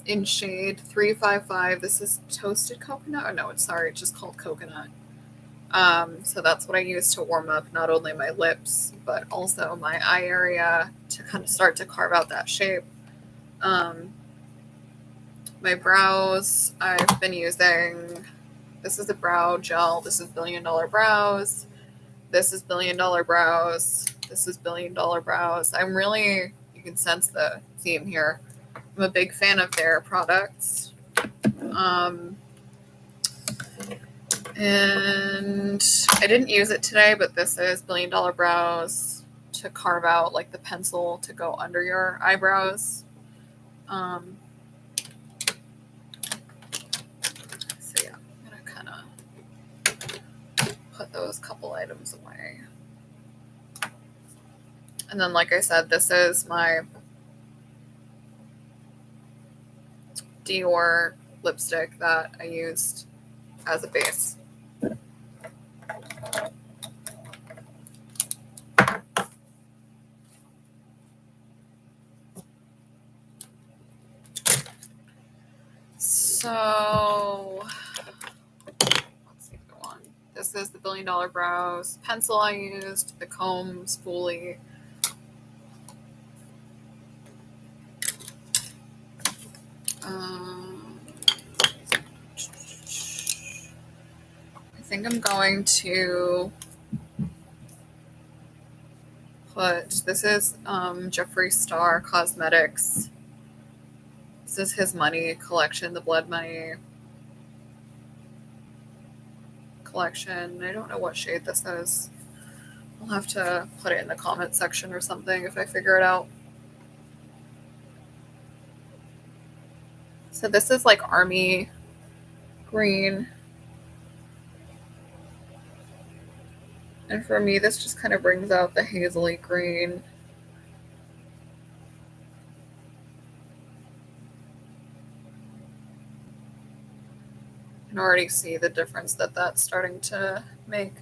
In shade 355. This is toasted coconut. Oh no, it's just called coconut. So that's what I use to warm up not only my lips, but also my eye area to kind of start to carve out that shape. My brows, I've been using, this is a brow gel. This is $1 Billion Brows. This is $1 Billion Brows. This is $1 Billion Brows. I'm really, you can sense the theme here. I'm a big fan of their products. And I didn't use it today, but this is $1 Billion Brows to carve out like the pencil to go under your eyebrows. So yeah, I'm gonna kind of put those couple items away. And then, like I said, this is my Dior lipstick that I used as a base. So, what's the other one? This is the $1 Billion Brows pencil I used, the comb spoolie. I think I'm going to put, this is Jeffree Star Cosmetics. This is his money collection, the Blood Money collection. I don't know what shade this is. I'll have to put it in the comment section or something if I figure it out. So this is like army green. And for me, this just kind of brings out the hazily green. You can already see the difference that that's starting to make.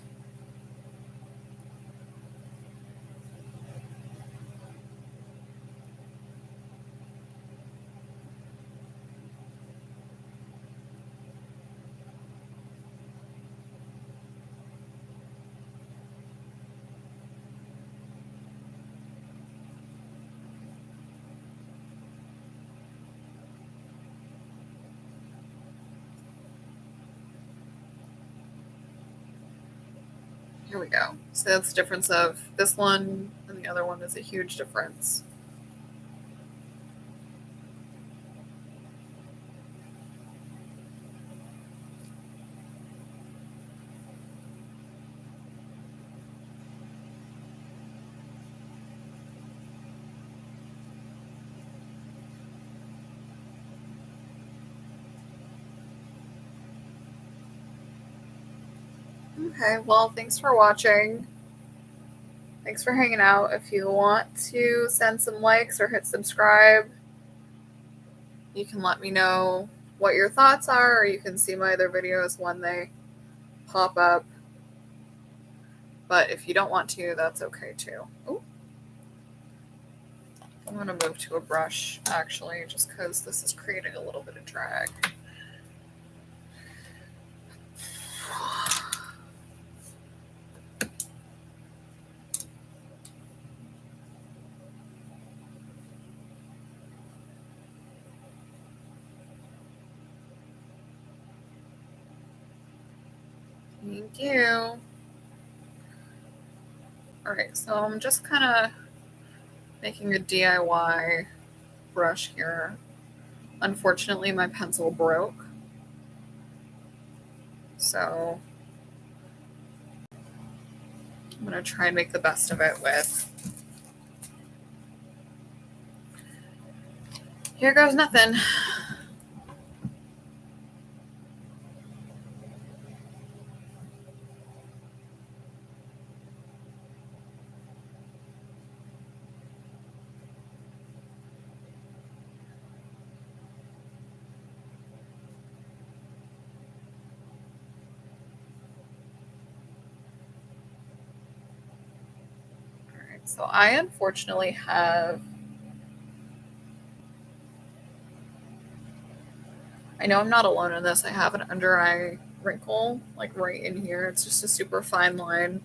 Here we go. So that's the difference of this one and the other one is a huge difference. Okay, well, thanks for watching. Thanks for hanging out. If you want to send some likes or hit subscribe, you can let me know what your thoughts are, or you can see my other videos when they pop up. But if you don't want to, that's okay too. Ooh. I'm going to move to a brush, actually, just because this is creating a little bit of drag. Thank you. Alright, so I'm just kind of making a DIY brush here. Unfortunately, my pencil broke. So I'm going to try and make the best of it with... Here goes nothing. So I unfortunately have, I know I'm not alone in this, I have an under eye wrinkle, like right in here. It's just a super fine line.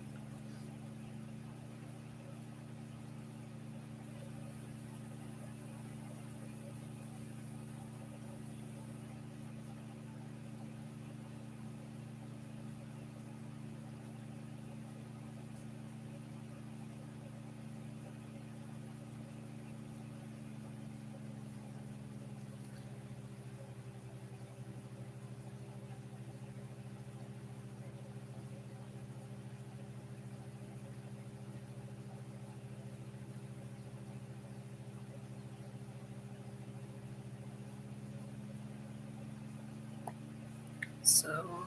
So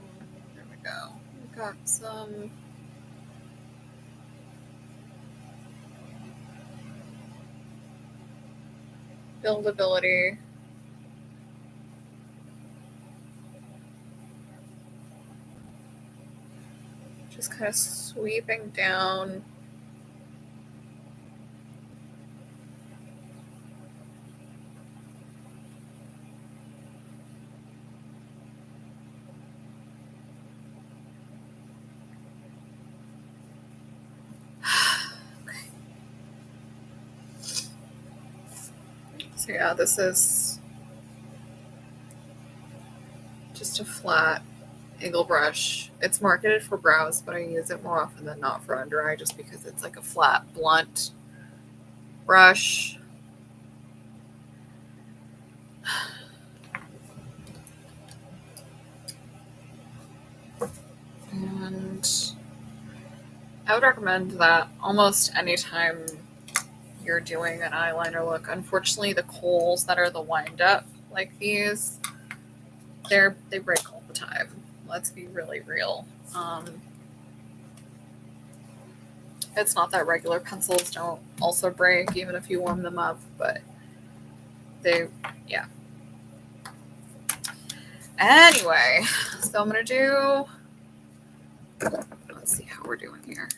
there we go. We've got some buildability. Just kind of sweeping down. Okay. So yeah, this is just a flat angle brush. It's marketed for brows, but I use it more often than not for under eye just because it's like a flat, blunt brush. And I would recommend that almost anytime you're doing an eyeliner look. Unfortunately, the kohl's that are the wind up like these, they break all the time. Let's be really real. It's not that regular pencils don't also break even if you warm them up, but yeah. Anyway, so I'm gonna do, let's see how we're doing here.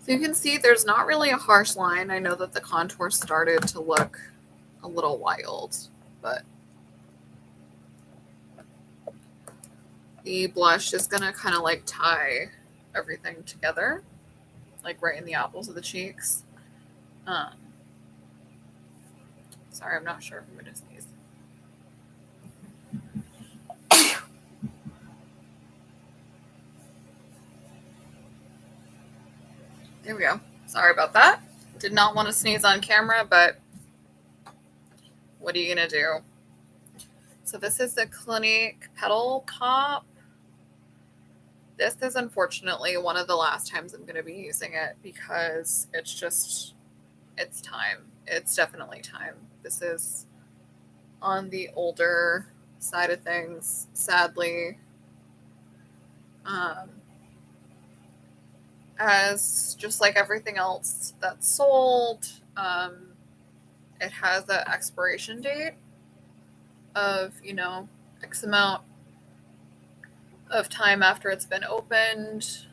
So you can see there's not really a harsh line. I know that the contour started to look a little wild, but the blush is gonna kind of like tie everything together, like right in the apples of the cheeks. Sorry, I'm not sure if I'm gonna sneeze. There we go. Sorry about that. Did not want to sneeze on camera, but what are you gonna do? So this is the Clinique Petal Pop. This is unfortunately one of the last times I'm going to be using it because it's time. It's definitely time. This is on the older side of things, sadly. as just like everything else that's sold, it has an expiration date of, X amount of time after it's been opened.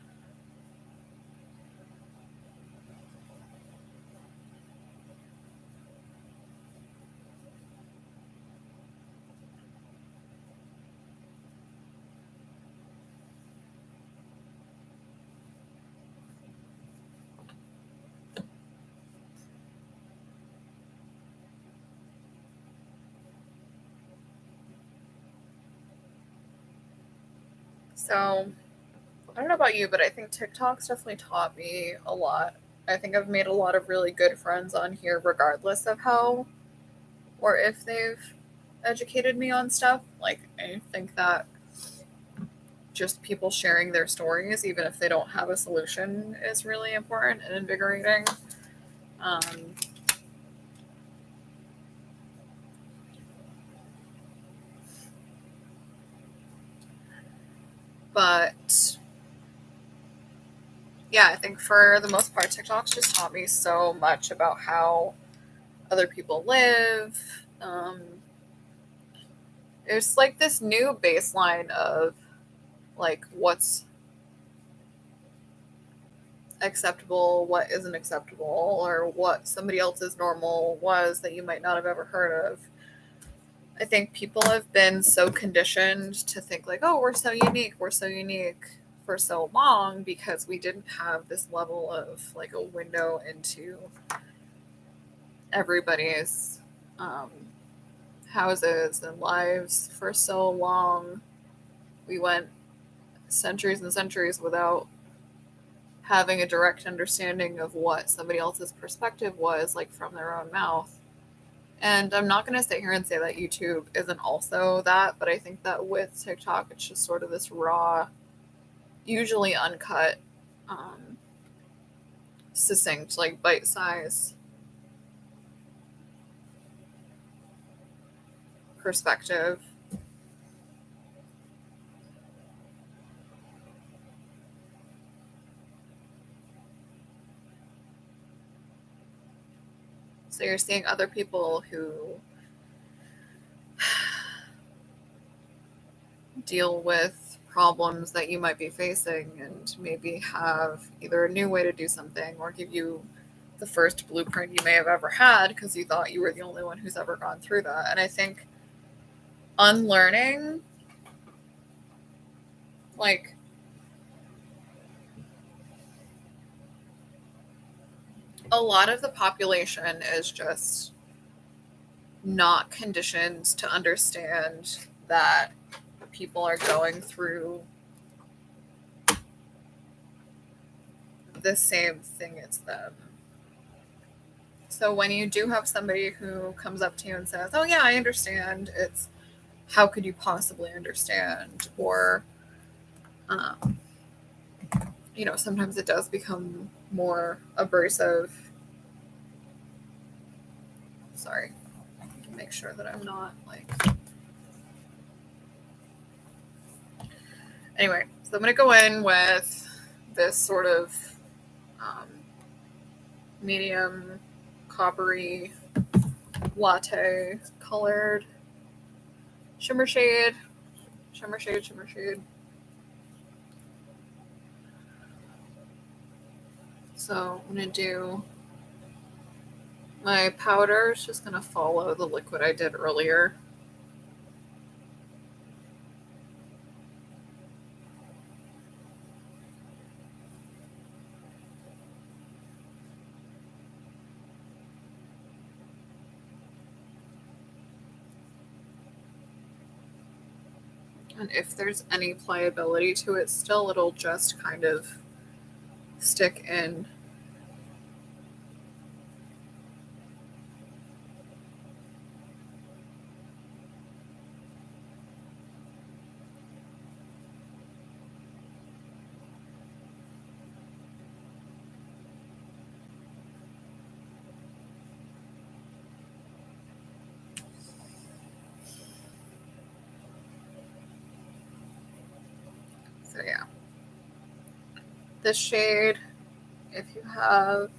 So, I don't know about you, but I think TikTok's definitely taught me a lot. I think I've made a lot of really good friends on here, regardless of how or if they've educated me on stuff. Like, I think that just people sharing their stories, even if they don't have a solution, is really important and invigorating. Um, but yeah, I think for the most part, TikTok's just taught me so much about how other people live. There's like this new baseline of like what's acceptable, what isn't acceptable, or what somebody else's normal was that you might not have ever heard of. I think people have been so conditioned to think like, oh, we're so unique for so long because we didn't have this level of like a window into everybody's um, houses and lives for so long. We went centuries and centuries without having a direct understanding of what somebody else's perspective was like from their own mouth. And I'm not going to sit here and say that YouTube isn't also that, but I think that with TikTok, it's just sort of this raw, usually uncut, um, succinct, like bite size perspective. So you're seeing other people who deal with problems that you might be facing and maybe have either a new way to do something or give you the first blueprint you may have ever had because you thought you were the only one who's ever gone through that. And I think unlearning, like, a lot of the population is just not conditioned to understand that people are going through the same thing as them. So when you do have somebody who comes up to you and says, "Oh yeah, I understand," it's how could you possibly understand? Or, um, sometimes it does become more abrasive. Sorry, make sure that I'm not like. Anyway, so I'm gonna go in with this sort of um, medium coppery latte colored shimmer shade, shimmer shade, shimmer shade. So I'm going to do my powder. It's just going to follow the liquid I did earlier. And if there's any pliability to it still, it'll just kind of stick in. So yeah. This shade if you have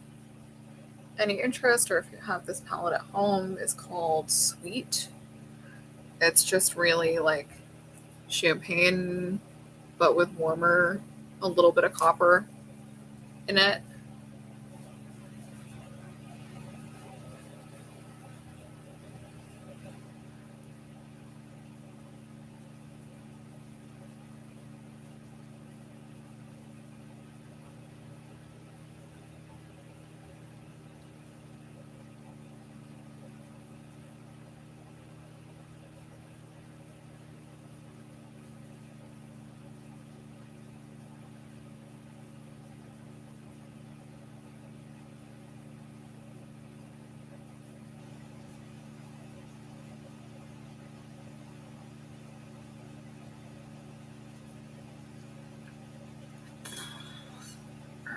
any interest or if you have this palette at home, is called Sweet. It's just really like champagne, but with warmer, a little bit of copper in it.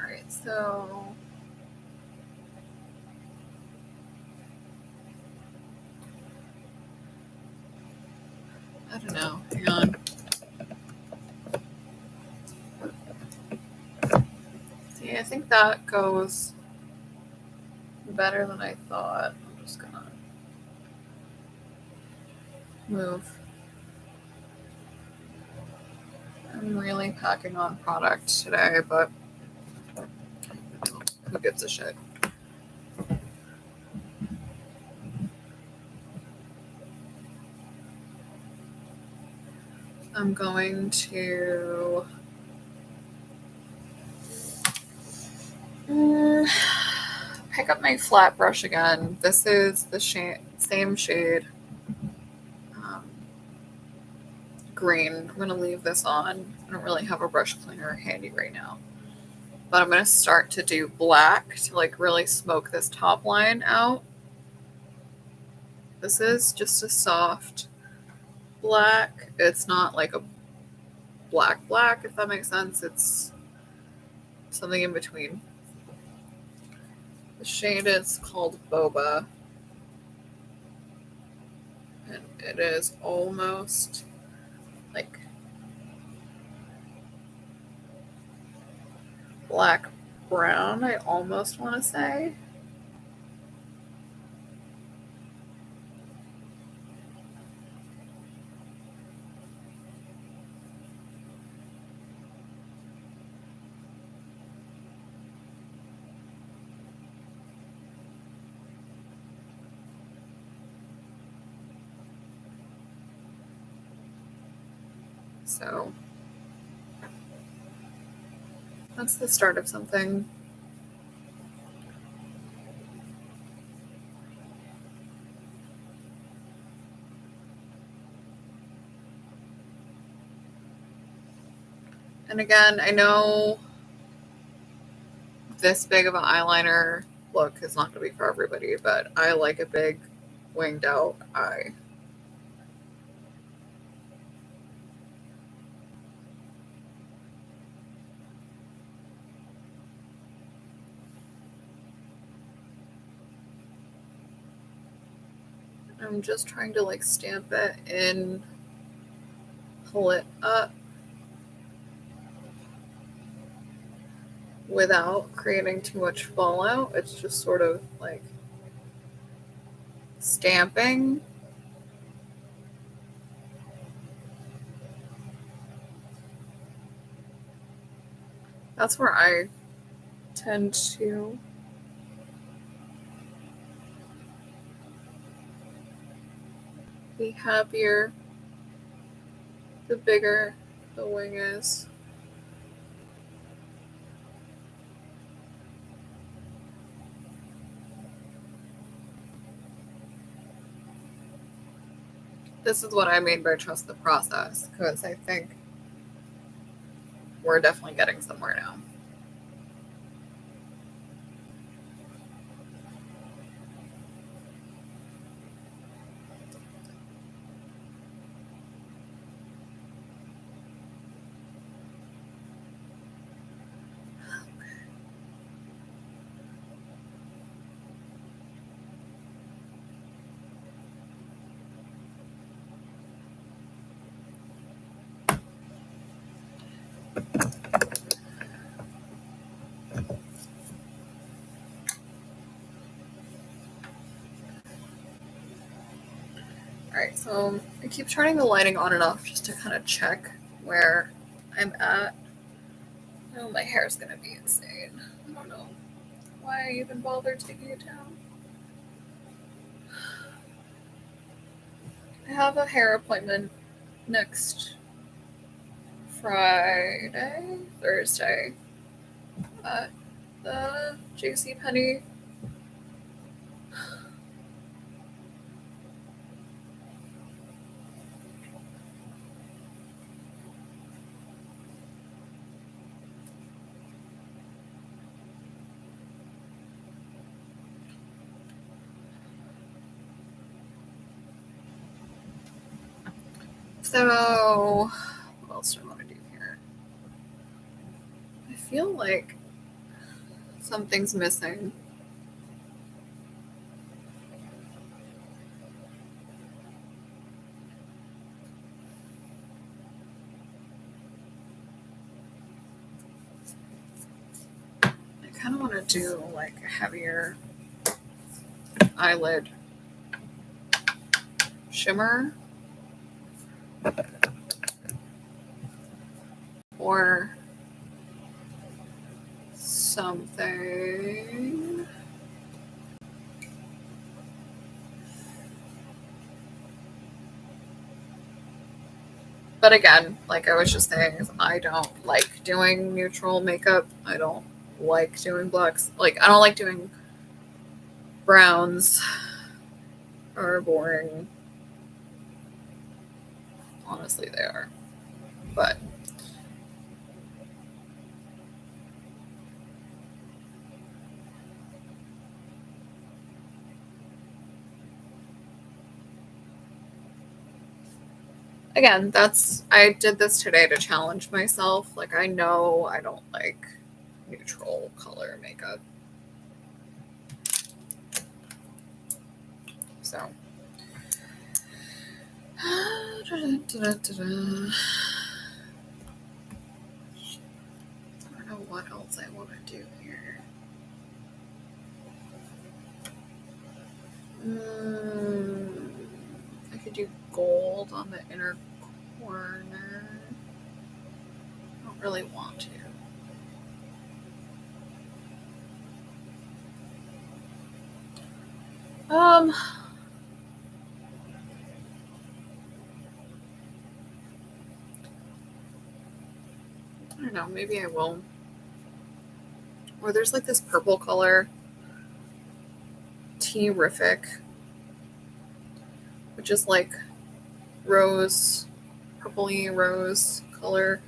Alright, so I don't know. Hang on. See, I think that goes better than I thought. I'm just gonna move. I'm really packing on product today, but who gives a shit? I'm going to pick up my flat brush again. This is the same shade, green. I'm going to leave this on. I don't really have a brush cleaner handy right now. But I'm going to start to do black to like really smoke this top line out. This is just a soft black. It's not like a black, if that makes sense. It's something in between. The shade is called Boba. And it is almost like black brown, I almost want to say. So that's the start of something. And again, I know this big of an eyeliner look is not going to be for everybody, but I like a big winged out eye. I'm just trying to like stamp it in, pull it up without creating too much fallout. It's just sort of like stamping. That's where I tend to be happier the bigger the wing is. This is what I mean by trust the process, because I think we're definitely getting somewhere now. Alright, so I keep turning the lighting on and off just to kind of check where I'm at. Oh, my hair is gonna be insane. I don't know why I even bothered taking it down. I have a hair appointment next Thursday at the JCPenney. So, what else do I want to do here? I feel like something's missing. I kind of want to do like a heavier eyelid shimmer or something. But again, like I was just saying, I don't like doing neutral makeup. I don't like doing blacks. Like, I don't like doing browns are boring. Honestly, they are. But again, I did this today to challenge myself. Like, I know I don't like neutral color makeup. So. I don't know what else I want to do here. I could do gold on the inner corner. I don't really want to. I don't know, maybe I will. Or there's like this purple color, Terrific, which is like rose, purpley rose color.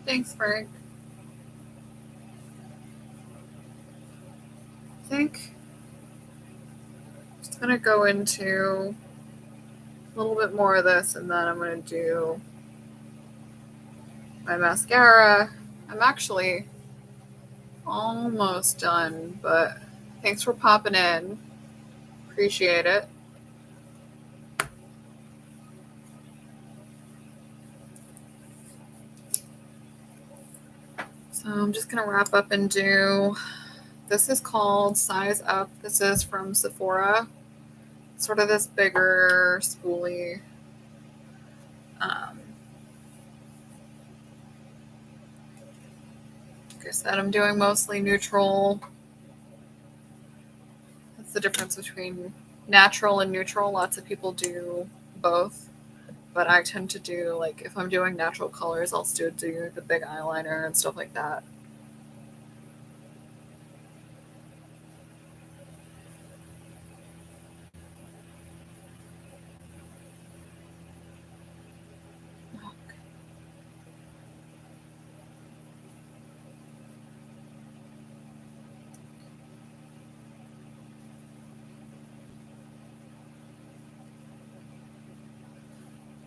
Thanks, Frank. I think I'm just gonna go into a little bit more of this, and then I'm gonna do my mascara. I'm actually almost done, but thanks for popping in. Appreciate it. So I'm just gonna wrap up and do, this is called Size Up. This is from Sephora. Sort of this bigger spoolie. Like I said, I'm doing mostly neutral. the difference between natural and neutral. Lots of people do both, but I tend to do, like, if I'm doing natural colors, I'll still do the big eyeliner and stuff like that.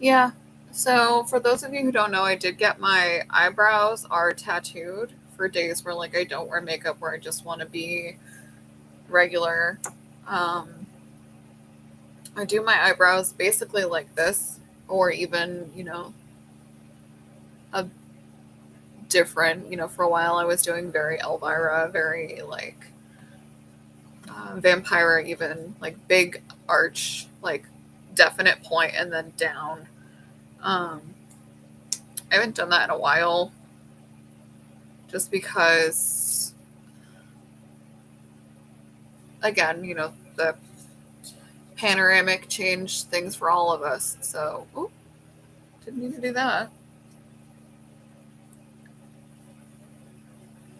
Yeah. So for those of you who don't know, I did get my eyebrows are tattooed for days where, like, I don't wear makeup, where I just want to be regular. I do my eyebrows basically like this, or even, a different, for a while I was doing very Elvira, very like Vampira, even like big arch, like definite point and then down. I haven't done that in a while, just because, again, the panoramic changed things for all of us. So, didn't need to do that.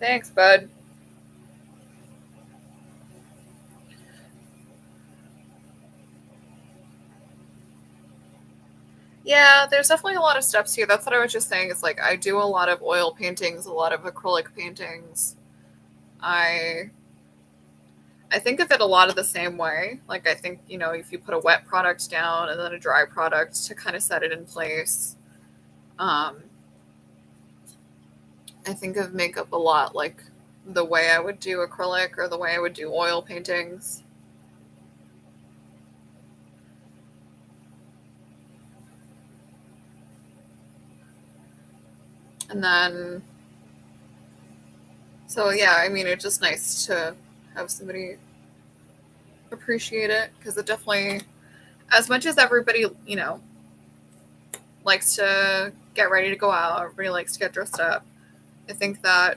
Thanks, bud. Yeah, there's definitely a lot of steps here. That's what I was just saying. It's like I do a lot of oil paintings, a lot of acrylic paintings. I think of it a lot of the same way. Like, I think, if you put a wet product down and then a dry product to kind of set it in place. I think of makeup a lot like the way I would do acrylic or the way I would do oil paintings. And then, so yeah, I mean, it's just nice to have somebody appreciate it, because it definitely, as much as everybody, likes to get ready to go out, everybody likes to get dressed up, I think that,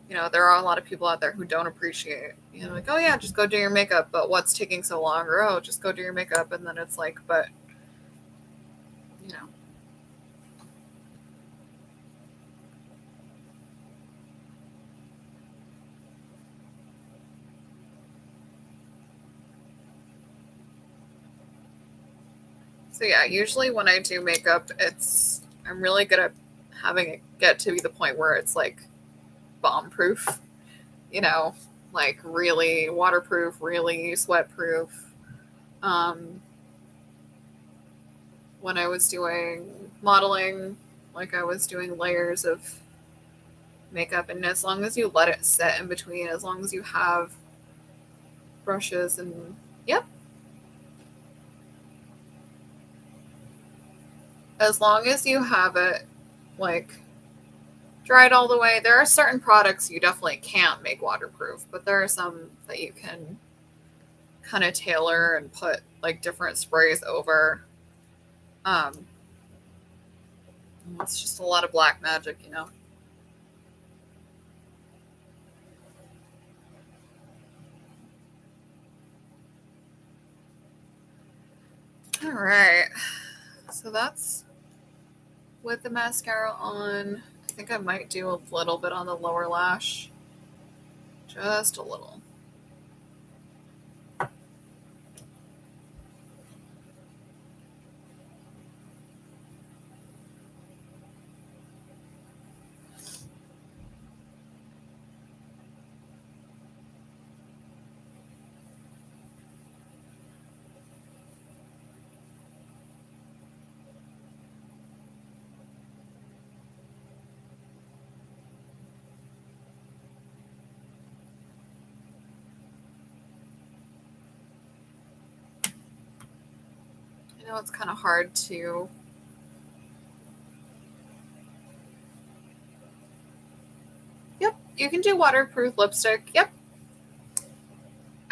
there are a lot of people out there who don't appreciate, like, oh yeah, just go do your makeup, but what's taking so long? Or, oh, just go do your makeup. And then it's like, but, you know, so yeah, usually when I do makeup, I'm really good at having it get to be the point where it's like bomb proof, like really waterproof, really sweat proof. When I was doing modeling, like, I was doing layers of makeup, and as long as you let it set in between, as long as you have brushes and, yep, as long as you have it like dried all the way. There are certain products you definitely can't make waterproof, but there are some that you can kind of tailor and put like different sprays over. It's just a lot of black magic. All right, so that's with the mascara on. I think I might do a little bit on the lower lash, just a little. I know it's kind of hard to. Yep, you can do waterproof lipstick. Yep.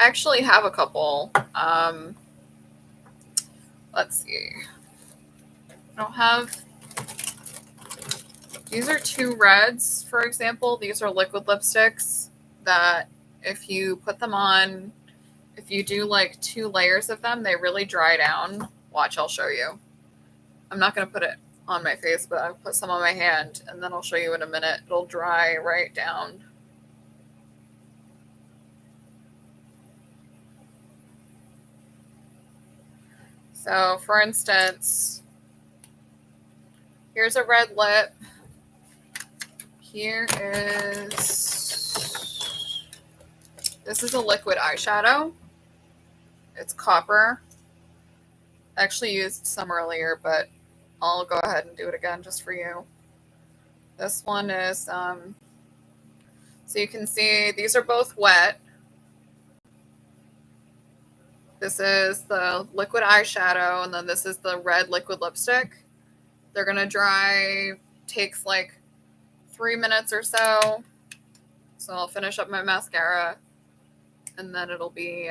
I actually have a couple. Let's see. I don't have. These are two reds, for example. These are liquid lipsticks that if you put them on, if you do like 2 layers of them, they really dry down. Watch, I'll show you. I'm not going to put it on my face, but I'll put some on my hand, and then I'll show you in a minute. It'll dry right down. So, for instance, here's a red lip. Here is, this is a liquid eyeshadow. It's copper. I actually used some earlier, but I'll go ahead and do it again just for you. This one is, so you can see these are both wet. This is the liquid eyeshadow, and then this is the red liquid lipstick. They're going to dry, takes like 3 minutes or so. So I'll finish up my mascara, and then it'll be,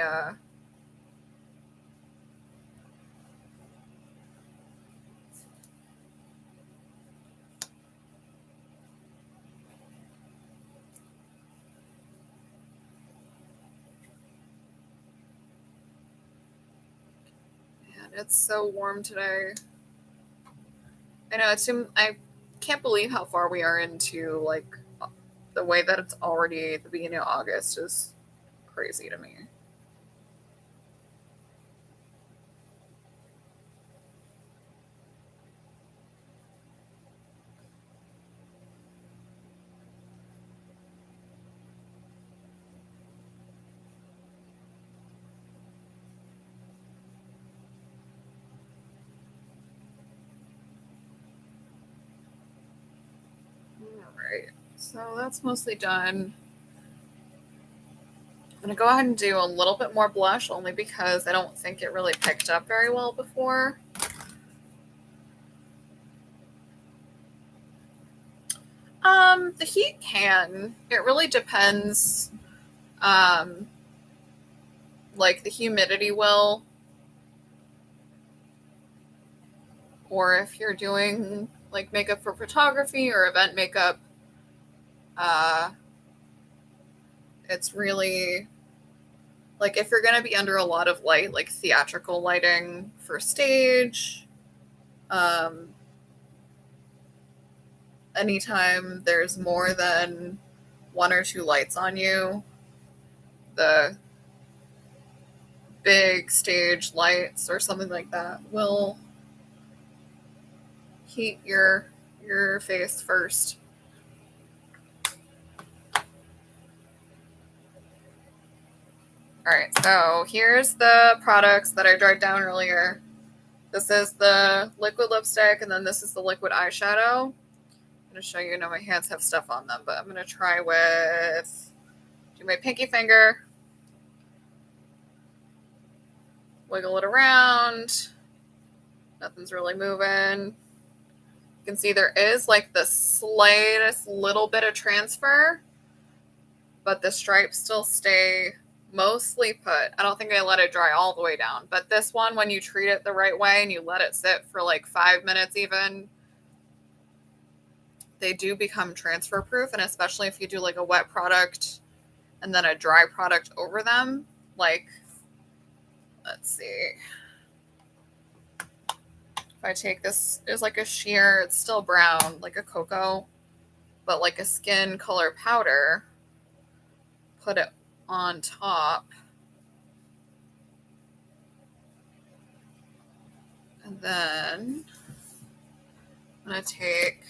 it's so warm today. I know, I can't believe how far we are into, like, the way that it's already the beginning of August is crazy to me. Alright, so that's mostly done. I'm going to go ahead and do a little bit more blush, only because I don't think it really picked up very well before. The heat can. It really depends. Like the humidity will. Or if you're doing like makeup for photography or event makeup, it's really, like if you're going to be under a lot of light, like theatrical lighting for stage, anytime there's more than 1 or 2 lights on you, the big stage lights or something like that will heat your face first. Alright, so here's the products that I dried down earlier. This is the liquid lipstick, and then this is the liquid eyeshadow. I'm going to show you, now my hands have stuff on them, but I'm going to try with, do my pinky finger, wiggle it around, nothing's really moving. You can see there is like the slightest little bit of transfer, but the stripes still stay mostly put. I don't think I let it dry all the way down, but this one, when you treat it the right way and you let it sit for like 5 minutes even, they do become transfer proof. And especially if you do like a wet product and then a dry product over them, like, let's see. If I take this, there's like a sheer, it's still brown, like a cocoa, but like a skin color powder, put it on top. And then I'm going to take,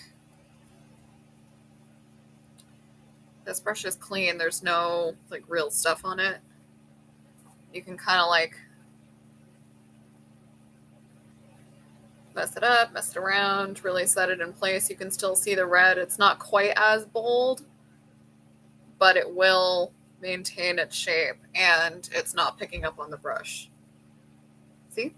this brush is clean. There's no like real stuff on it. You can kind of like mess it up, mess it around, really set it in place. You can still see the red. It's not quite as bold, but it will maintain its shape, and it's not picking up on the brush. See?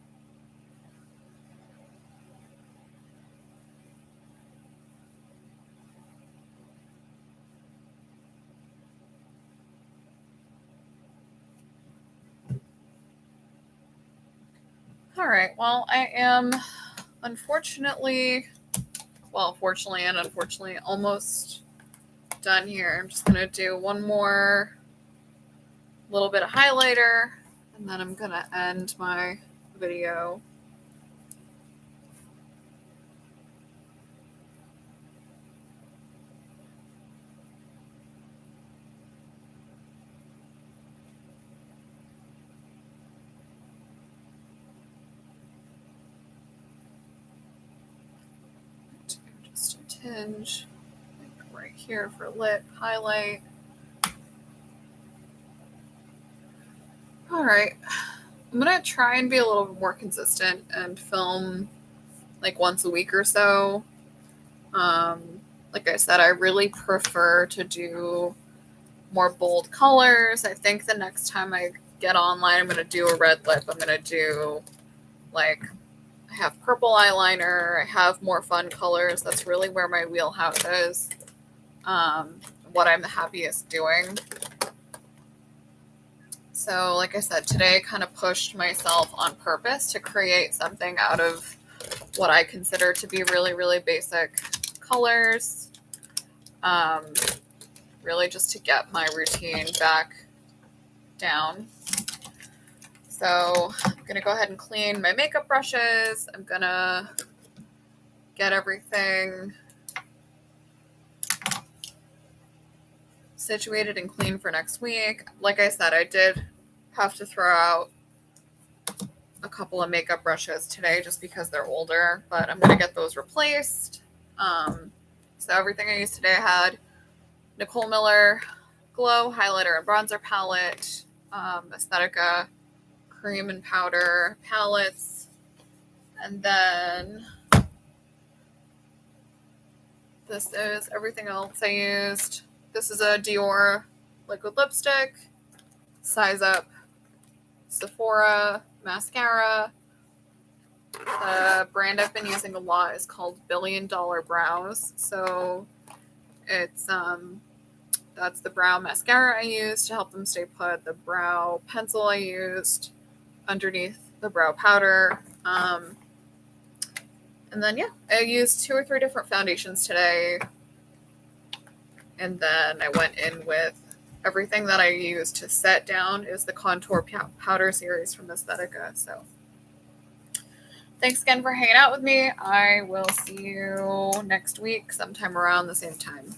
All right, well, I am fortunately and unfortunately almost done here. I'm just going to do one more little bit of highlighter, And then I'm going to end my video. Just a tinge like right here for lip highlight. All right, I'm gonna try and be a little more consistent and film like once a week or so. Like I said, I really prefer to do more bold colors. I think the next time I get online, I'm gonna do a red lip. I'm gonna do like, I have purple eyeliner. I have more fun colors. That's really where my wheelhouse is. What I'm the happiest doing. So like I said, today I kind of pushed myself on purpose to create something out of what I consider to be really, really basic colors. Really just to get my routine back down. So I'm going to go ahead and clean my makeup brushes. I'm going to get everything situated and clean for next week. Like I said, I did have to throw out a couple of makeup brushes today just because they're older, but I'm going to get those replaced. So everything I used today, I had Nicole Miller Glow Highlighter and Bronzer Palette, Aesthetica Cream and Powder palettes, and then this is everything else I used. This is a Dior liquid lipstick, Size Up Sephora mascara. The brand I've been using a lot is called $1 Billion Brows. So it's that's the brow mascara I used to help them stay put. The brow pencil I used underneath the brow powder. And then yeah, I used 2 or 3 different foundations today. And then I went in with everything that I used to set down is the contour powder series from Aesthetica. So thanks again for hanging out with me. I will see you next week sometime around the same time.